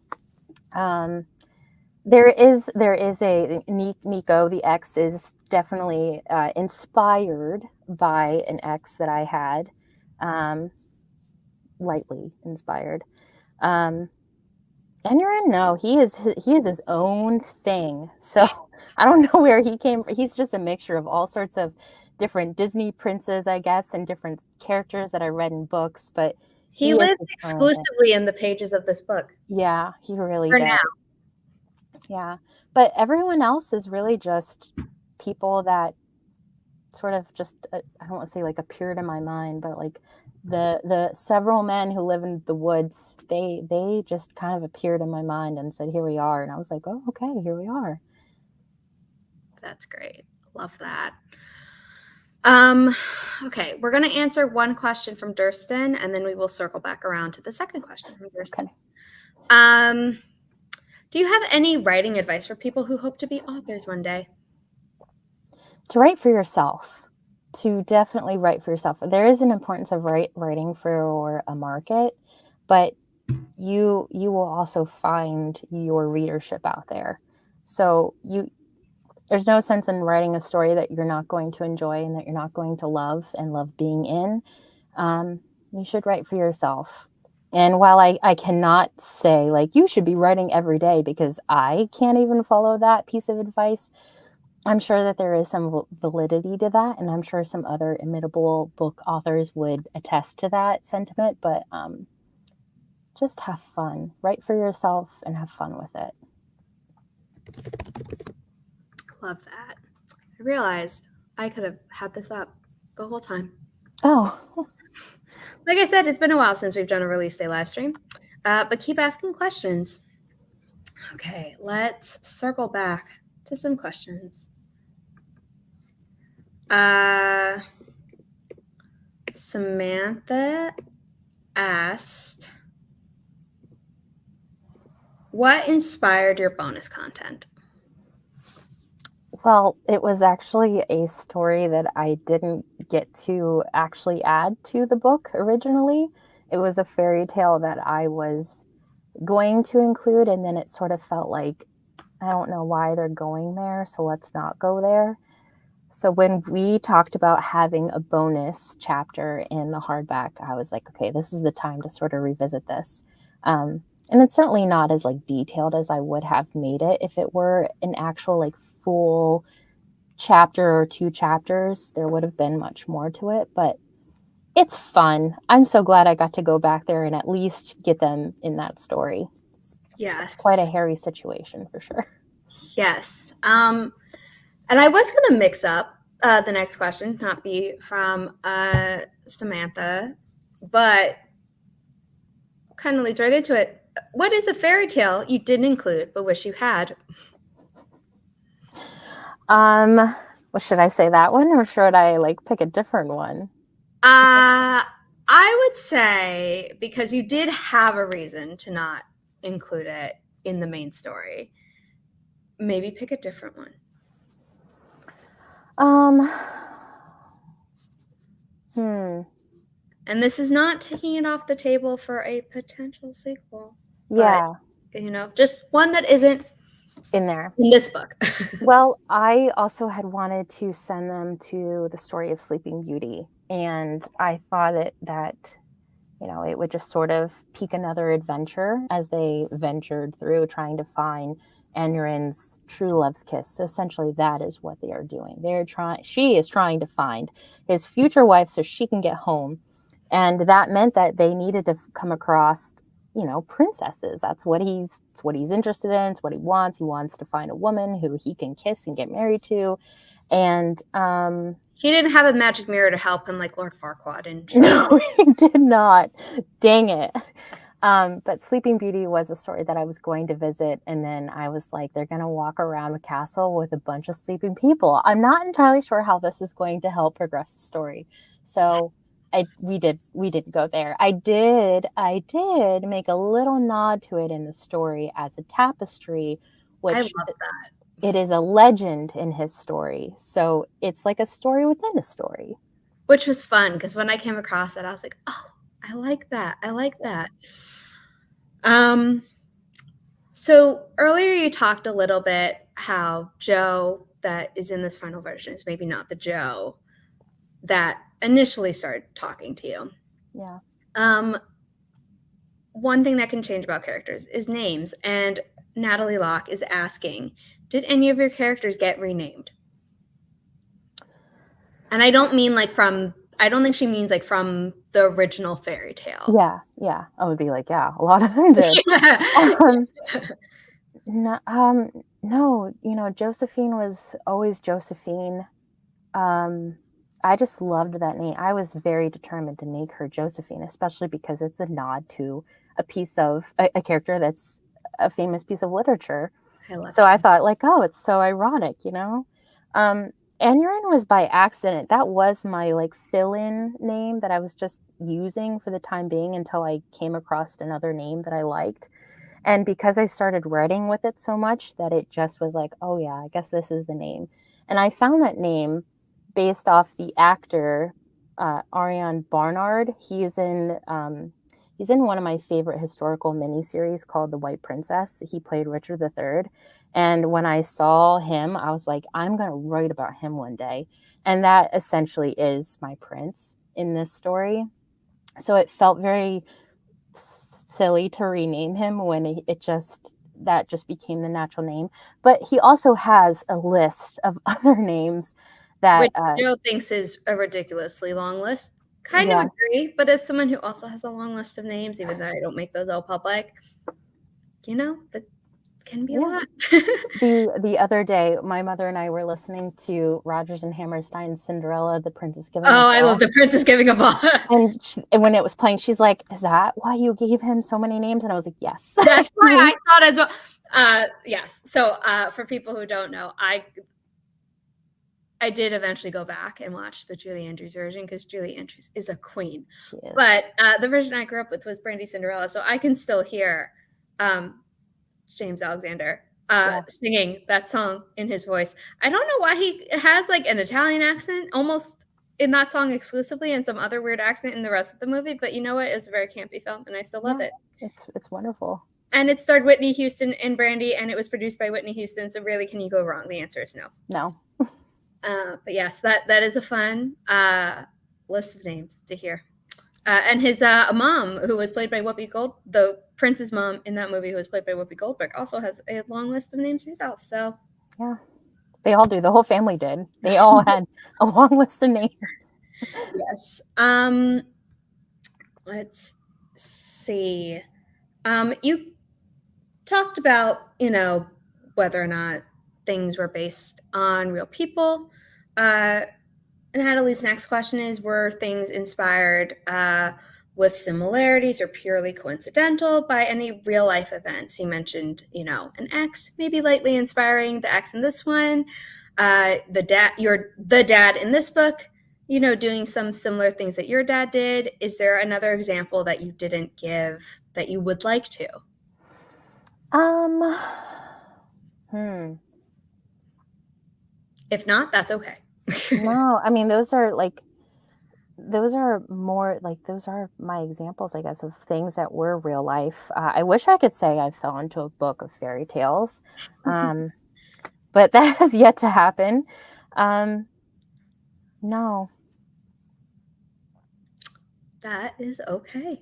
there is a Nico, the ex, is definitely inspired by an ex that I had, lightly inspired. Enron, no, he is his own thing. So I don't know where he came from. He's just a mixture of all sorts of different Disney princes, I guess, and different characters that I read in books. But he lives exclusively in the pages of this book. Yeah, he really does. Now. Yeah, but everyone else is really just people that sort of just, I don't want to say like appeared in my mind, but like the several men who live in the woods, they just kind of appeared in my mind and said, here we are. And I was like, oh, okay, here we are. That's great. Love that. Okay, we're going to answer one question from Durston, and then we will circle back around to the second question from Durston. Okay. Do you have any writing advice for people who hope to be authors one day? To write for yourself. To definitely write for yourself. There is an importance of writing for a market, but you will also find your readership out there. So there's no sense in writing a story that you're not going to enjoy and that you're not going to love and love being in. You should write for yourself. And while I cannot say like you should be writing every day, because I can't even follow that piece of advice, I'm sure that there is some validity to that, and I'm sure some other Inimitable book authors would attest to that sentiment. But just have fun. Write for yourself and have fun with it. Love that. I realized I could have had this up the whole time. Oh. Like I said, it's been a while since we've done a release day live stream, but keep asking questions. Okay, let's circle back to some questions. Samantha asked, what inspired your bonus content? Well, it was actually a story that I didn't get to actually add to the book originally. It was a fairy tale that I was going to include, and then it sort of felt like, I don't know why they're going there, so let's not go there. So when we talked about having a bonus chapter in the hardback, I was like, okay, this is the time to sort of revisit this. And it's certainly not as like detailed as I would have made it if it were an actual like full chapter or 2 chapters. There would have been much more to it, but it's fun. I'm so glad I got to go back there and at least get them in that story. Yes. It's quite a hairy situation for sure. Yes. And I was going to mix up the next question, not be from Samantha, but kind of leads right into it. What is a fairy tale you didn't include but wish you had? Well, should I say that one or should I like pick a different one? I would say, because you did have a reason to not include it in the main story, maybe pick a different one. And this is not taking it off the table for a potential sequel. Yeah. But, you know, just one that isn't in there. In this book. Well, I also had wanted to send them to the story of Sleeping Beauty. And I thought that you know, it would just sort of pique another adventure as they ventured through trying to find Aneurin's true love's kiss. So essentially, that is what they are doing. She is trying to find his future wife so she can get home. And that meant that they needed to come across, you know, princesses. That's what he's interested in. It's what he wants. He wants to find a woman who he can kiss and get married to. And he didn't have a magic mirror to help him like Lord Farquaad. No, he did not. Dang it. But Sleeping Beauty was a story that I was going to visit, and then I was like, they're going to walk around a castle with a bunch of sleeping people. I'm not entirely sure how this is going to help progress the story. So we didn't go there. I did make a little nod to it in the story as a tapestry, which I love that. It is a legend in his story. So it's like a story within a story. Which was fun, because when I came across it, I was like, oh, I like that. I like that. So earlier you talked a little bit how Joe that is in this final version is maybe not the Joe that initially started talking to you. Yeah. One thing that can change about characters is names. And Natalie Locke is asking, did any of your characters get renamed? And I don't mean like I don't think she means like from the original Fairytale. Yeah. I would be like, yeah, a lot of them did. No, you know, Josephine was always Josephine. I just loved that name. I was very determined to make her Josephine, especially because it's a nod to a piece of a character that's a famous piece of literature. I thought like, oh, it's so ironic, you know? Aneurin was by accident. That was my like fill-in name that I was just using for the time being until I came across another name that I liked. And because I started writing with it so much that it just was like, oh yeah, I guess this is the name. And I found that name based off the actor, Ariane Barnard. He's in one of my favorite historical miniseries called The White Princess. He played Richard III. And when I saw him, I was like, I'm going to write about him one day. And that essentially is my prince in this story. So it felt very silly to rename him when that just became the natural name. But he also has a list of other names that which Joe thinks is a ridiculously long list. Kind of agree, but as someone who also has a long list of names, even though I don't make those all public, you know, that can be a lot. The other day, my mother and I were listening to Rodgers and Hammerstein's Cinderella, The Princess Giving a Ball. I love The Princess Giving a Ball. And when it was playing, she's like, is that why you gave him so many names? And I was like, yes. That's why I thought as well. Yes. So for people who don't know, I did eventually go back and watch the Julie Andrews version because Julie Andrews is a queen. But the version I grew up with was Brandy Cinderella. So I can still hear James Alexander singing that song in his voice. I don't know why he has like an Italian accent almost in that song exclusively and some other weird accent in the rest of the movie. But you know what? It was a very campy film and I still love it. It's wonderful. And it starred Whitney Houston and Brandy and it was produced by Whitney Houston. So really, can you go wrong? The answer is no. No. But yes, that is a fun list of names to hear. And his mom, who was played by Whoopi Gold, the prince's mom in that movie, who was played by Whoopi Goldberg, also has a long list of names herself. So yeah, they all do. The whole family did. They all had a long list of names. yes. Let's see. You talked about, whether or not things were based on real people. And Natalie's next question is, were things inspired with similarities or purely coincidental by any real life events? You mentioned, an ex, maybe lightly inspiring the ex in this one. The dad in this book, doing some similar things that your dad did. Is there another example that you didn't give that you would like to? If not, that's okay. No, I mean, those are more like, those are my examples, I guess, of things that were real life. I wish I could say I fell into a book of fairy tales, but that has yet to happen. No. That is okay.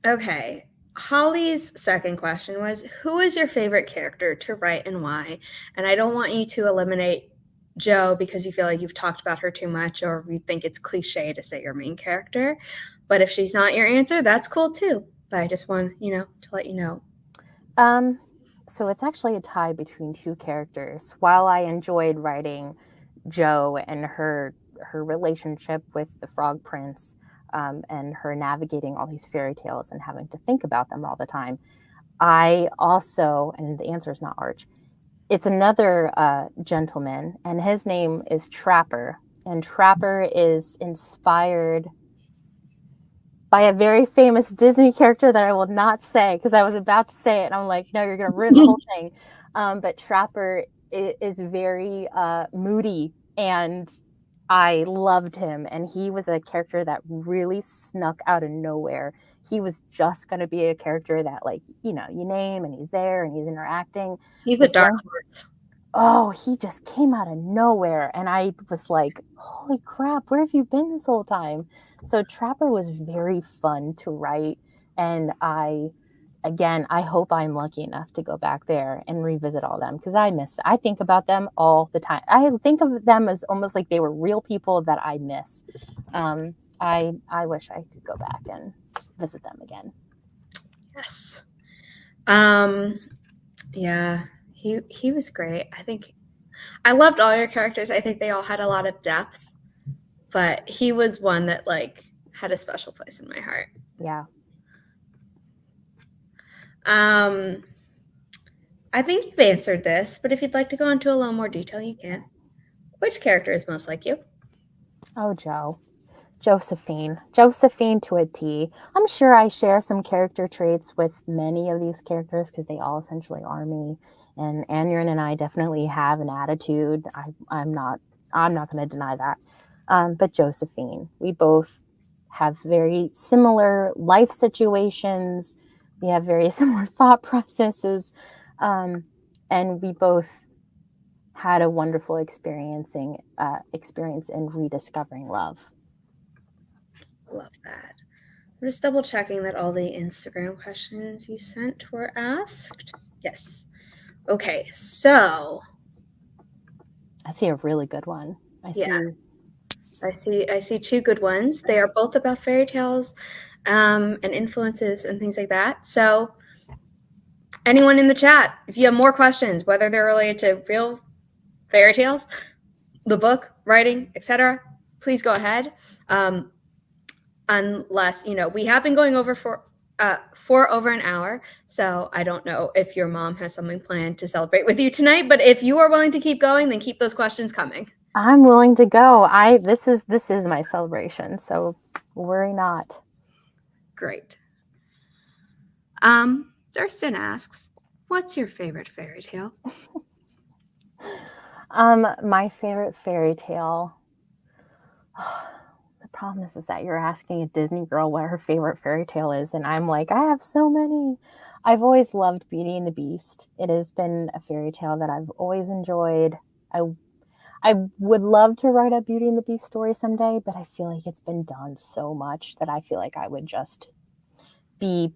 Okay. Holly's second question was, who is your favorite character to write and why? And I don't want you to eliminate Jo because you feel like you've talked about her too much, or you think it's cliche to say your main character. But if she's not your answer, that's cool too. But I just want, to let you know. So it's actually a tie between two characters. While I enjoyed writing Jo and her relationship with the Frog Prince, and her navigating all these fairy tales and having to think about them all the time, I also, and the answer is not Arch, it's another gentleman, and his name is Trapper. And Trapper is inspired by a very famous Disney character that I will not say, because I was about to say it and I'm like, no, you're going to ruin the whole thing. But Trapper is very moody, and I loved him. And he was a character that really snuck out of nowhere. He was just going to be a character that, like, you name and he's there and he's interacting. He's a dark horse. Oh, he just came out of nowhere. And I was like, holy crap, where have you been this whole time? So Trapper was very fun to write. And I hope I'm lucky enough to go back there and revisit all of them, because I think about them all the time. I think of them as almost like they were real people that I miss. I wish I could go back and visit them again. Yes. Yeah, he was great. I think I loved all your characters. I think they all had a lot of depth, but he was one that had a special place in my heart. Yeah. I think you've answered this, but if you'd like to go into a little more detail, you can. Which character is most like you? Oh, Josephine to a T. I'm sure I share some character traits with many of these characters because they all essentially are me. And Aneurin and I definitely have an attitude. I'm not going to deny that. But Josephine, we both have very similar life situations. We have very similar thought processes. And we both had a wonderful experience in rediscovering love. Love that. I'm just double checking that all the Instagram questions you sent were asked. Yes. Okay, so I see a really good one. I see two good ones. They are both about fairy tales and influences and things like that. So anyone in the chat, if you have more questions, whether they're related to real fairy tales, the book, writing, etc., please go ahead. Unless, we have been going over for over an hour, so I don't know if your mom has something planned to celebrate with you tonight, but if you are willing to keep going, then keep those questions coming. I'm willing to go. This is my celebration, so worry not. Great. Thurston asks, what's your favorite fairy tale? My favorite fairy tale. The problem is that you're asking a Disney girl what her favorite fairy tale is, and I'm like, I have so many. I've always loved Beauty and the Beast. It has been a fairy tale that I've always enjoyed. I would love to write a Beauty and the Beast story someday, but I feel like it's been done so much that I feel like I would just be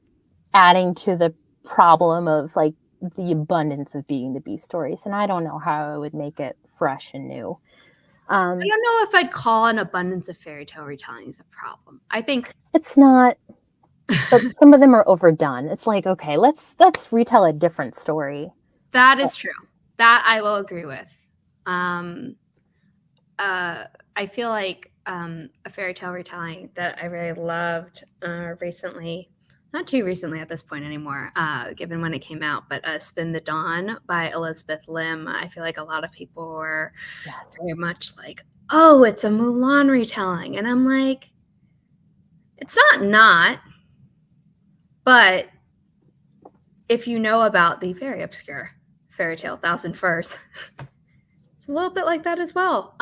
adding to the problem of like the abundance of Beauty and the Beast stories. And I don't know how I would make it fresh and new. I don't know if I'd call an abundance of fairy tale retellings a problem. I think it's not, but some of them are overdone. It's like, okay, let's retell a different story. that is true. That I will agree with. I feel like a fairy tale retelling that I really loved recently, not too recently at this point anymore, given when it came out, but Spin the Dawn by Elizabeth Lim. I feel like a lot of people were very much like, oh, it's a Mulan retelling. And I'm like, it's not, but if you know about the very obscure fairy tale Thousand Furs, it's a little bit like that as well.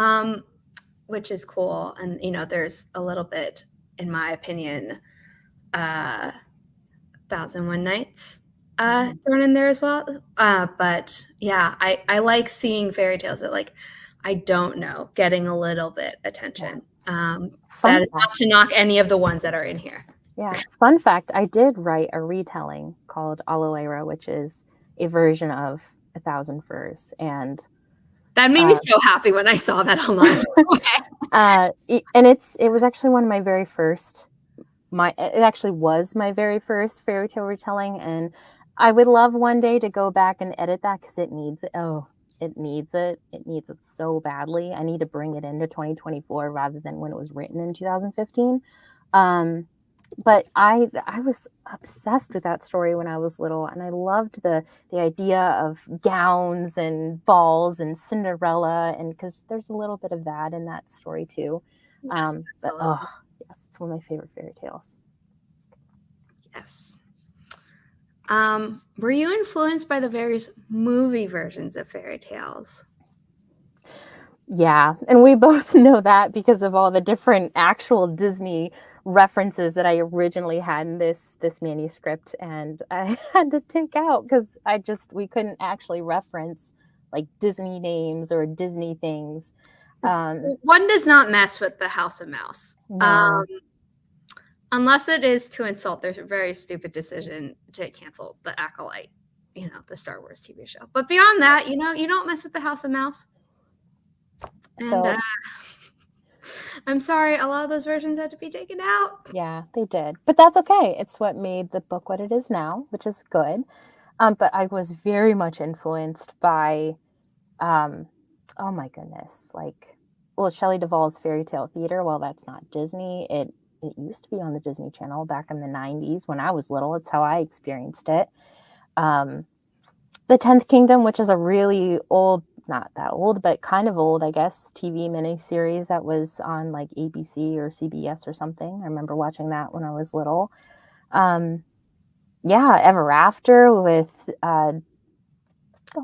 Which is cool. And, you know, there's a little bit, in my opinion, 1001 Nights thrown in there as well. But yeah, I like seeing fairy tales that like, I don't know, getting a little bit attention. That is not to knock any of the ones that are in here. Yeah. Fun fact, I did write a retelling called Aloera, which is a version of 1,000 Furs. And that made me so happy when I saw that online. And it was actually one of my very first, it actually was my very first fairy tale retelling. And I would love one day to go back and edit that because it needs it. Oh, it needs it. It needs it so badly. I need to bring it into 2024 rather than when it was written in 2015. But I was obsessed with that story when I was little, and I loved the idea of gowns and balls and Cinderella, and because there's a little bit of that in that story too. Yes, but yes, it's one of my favorite fairy tales. Yes. Were you influenced by the various movie versions of fairy tales? Yeah, and we both know that because of all the different actual Disney references that I originally had in this manuscript, and I had to take out because we couldn't actually reference like Disney names or Disney things. One does not mess with the House of Mouse. No. Unless it is to insult their very stupid decision to cancel the Acolyte, you know, the Star Wars TV show. But beyond that, you know, you don't mess with the House of Mouse. And I'm sorry, a lot of those versions had to be taken out. Yeah, they did. But that's okay. It's what made the book what it is now, which is good. But I was very much influenced by, oh my goodness, Shelley Duvall's Fairy Tale Theater. Well, that's not Disney. It used to be on the Disney Channel back in the 90s when I was little. It's how I experienced it. The 10th Kingdom, which is a really old, not that old, but kind of old, I guess, TV miniseries that was on like ABC or CBS or something. I remember watching that when I was little. Yeah, Ever After with, oh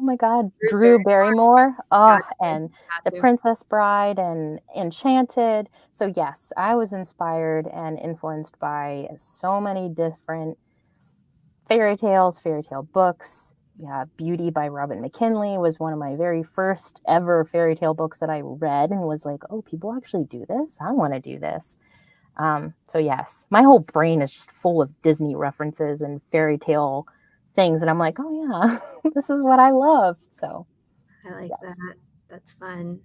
my God, Drew Barrymore. Oh, and The Princess Bride and Enchanted. So yes, I was inspired and influenced by so many different fairy tales, fairy tale books. Yeah, Beauty by Robin McKinley was one of my very first ever fairy tale books that I read and was like, oh, people actually do this? I want to do this. So yes, my whole brain is just full of Disney references and fairy tale things. And I'm like, oh yeah, this is what I love. So I like that. That's fun.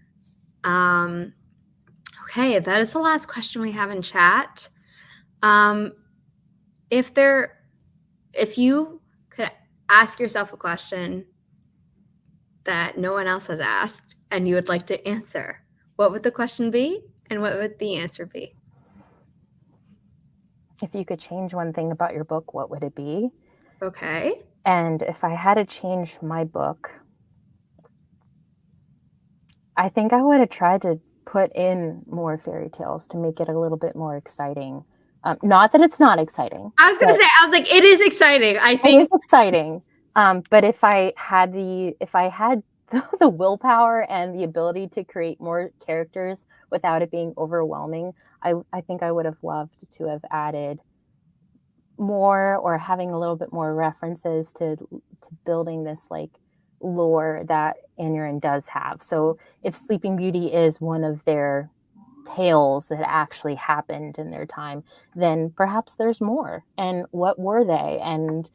Okay, that is the last question we have in chat. If you could ask yourself a question that no one else has asked and you would like to answer, what would the question be and what would the answer be? If you could change one thing about your book, what would it be? Okay. And if I had to change my book, I think I would have tried to put in more fairy tales to make it a little bit more exciting. Not that it's not exciting. I was going to say, I was like, it is exciting. I think it is exciting. But if I had the willpower and the ability to create more characters without it being overwhelming, I think I would have loved to have added more or having a little bit more references to building this like lore that Aneurin does have. So if Sleeping Beauty is one of their tales that actually happened in their time, then perhaps there's more. And what were they? And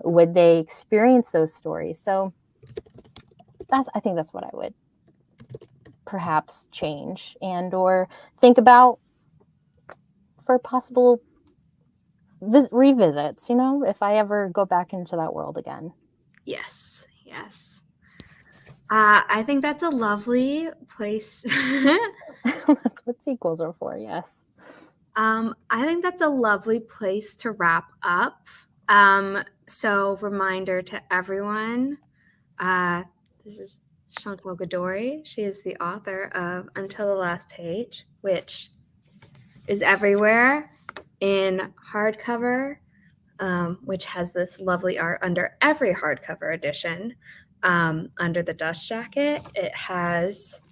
would they experience those stories? So I think that's what I would perhaps change and or think about for possible revisits, if I ever go back into that world again. Yes. I think that's a lovely place. That's what sequels are for, yes. I think that's a lovely place to wrap up. So reminder to everyone, this is Chantal Gadoury. She is the author of Until the Last Page, which is everywhere in hardcover, which has this lovely art under every hardcover edition. Under the dust jacket, it has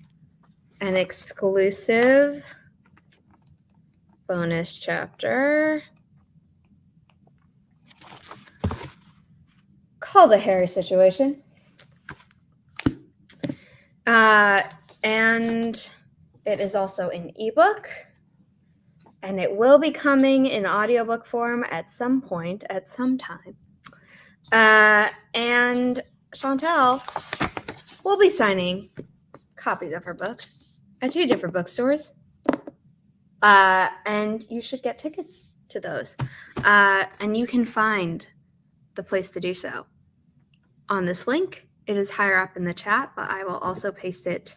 an exclusive bonus chapter called A Hairy Situation. And it is also an ebook, and it will be coming in audiobook form at some point, at some time. And Chantal will be signing copies of her books at 2 different bookstores. And you should get tickets to those. And you can find the place to do so on this link. It is higher up in the chat, but I will also paste it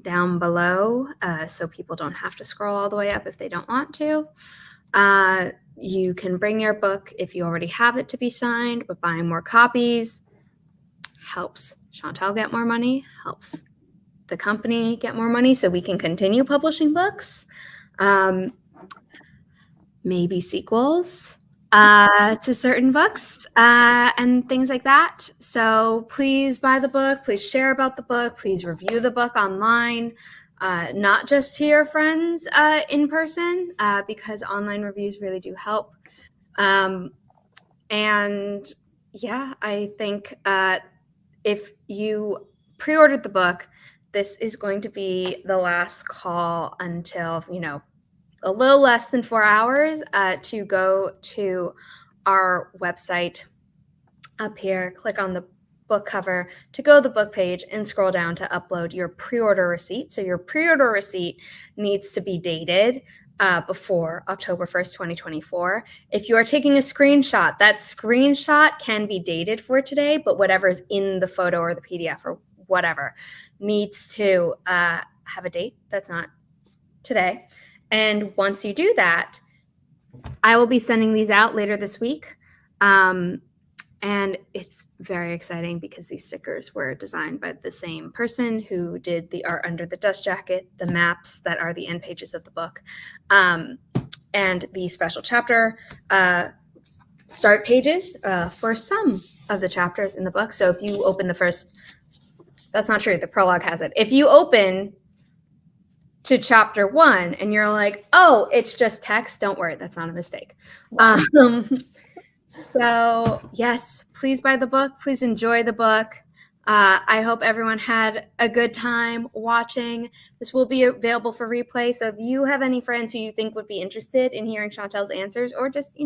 down below so people don't have to scroll all the way up if they don't want to. You can bring your book if you already have it to be signed, but buying more copies helps Chantal get more money, helps the company get more money so we can continue publishing books, maybe sequels to certain books and things like that. So please buy the book, please share about the book, please review the book online, not just to your friends in person, because online reviews really do help. And yeah, I think if you pre-ordered the book, this is going to be the last call until, a little less than 4 hours to go to our website up here, click on the book cover to go to the book page and scroll down to upload your pre-order receipt. So your pre-order receipt needs to be dated before October 1st, 2024. If you are taking a screenshot, that screenshot can be dated for today, but whatever's in the photo or the PDF or whatever needs to have a date that's not today. And once you do that, I will be sending these out later this week. And it's very exciting because these stickers were designed by the same person who did the art under the dust jacket, the maps that are the end pages of the book, and the special chapter start pages for some of the chapters in the book. So if you open the first, that's not true, the prologue has it. If you open to chapter 1 and you're like, oh, it's just text, don't worry, that's not a mistake. Wow. So yes, please buy the book, please enjoy the book. I hope everyone had a good time watching. This will be available for replay, so if you have any friends who you think would be interested in hearing Chantal's answers, or just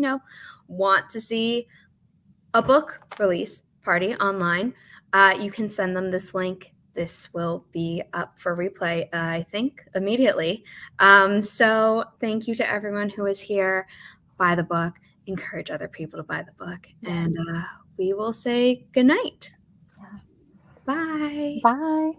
want to see a book release party online, you can send them this link. This will be up for replay, I think, immediately. So thank you to everyone who is here. Buy the book. Encourage other people to buy the book. Yeah. And we will say goodnight. Yeah. Bye. Bye.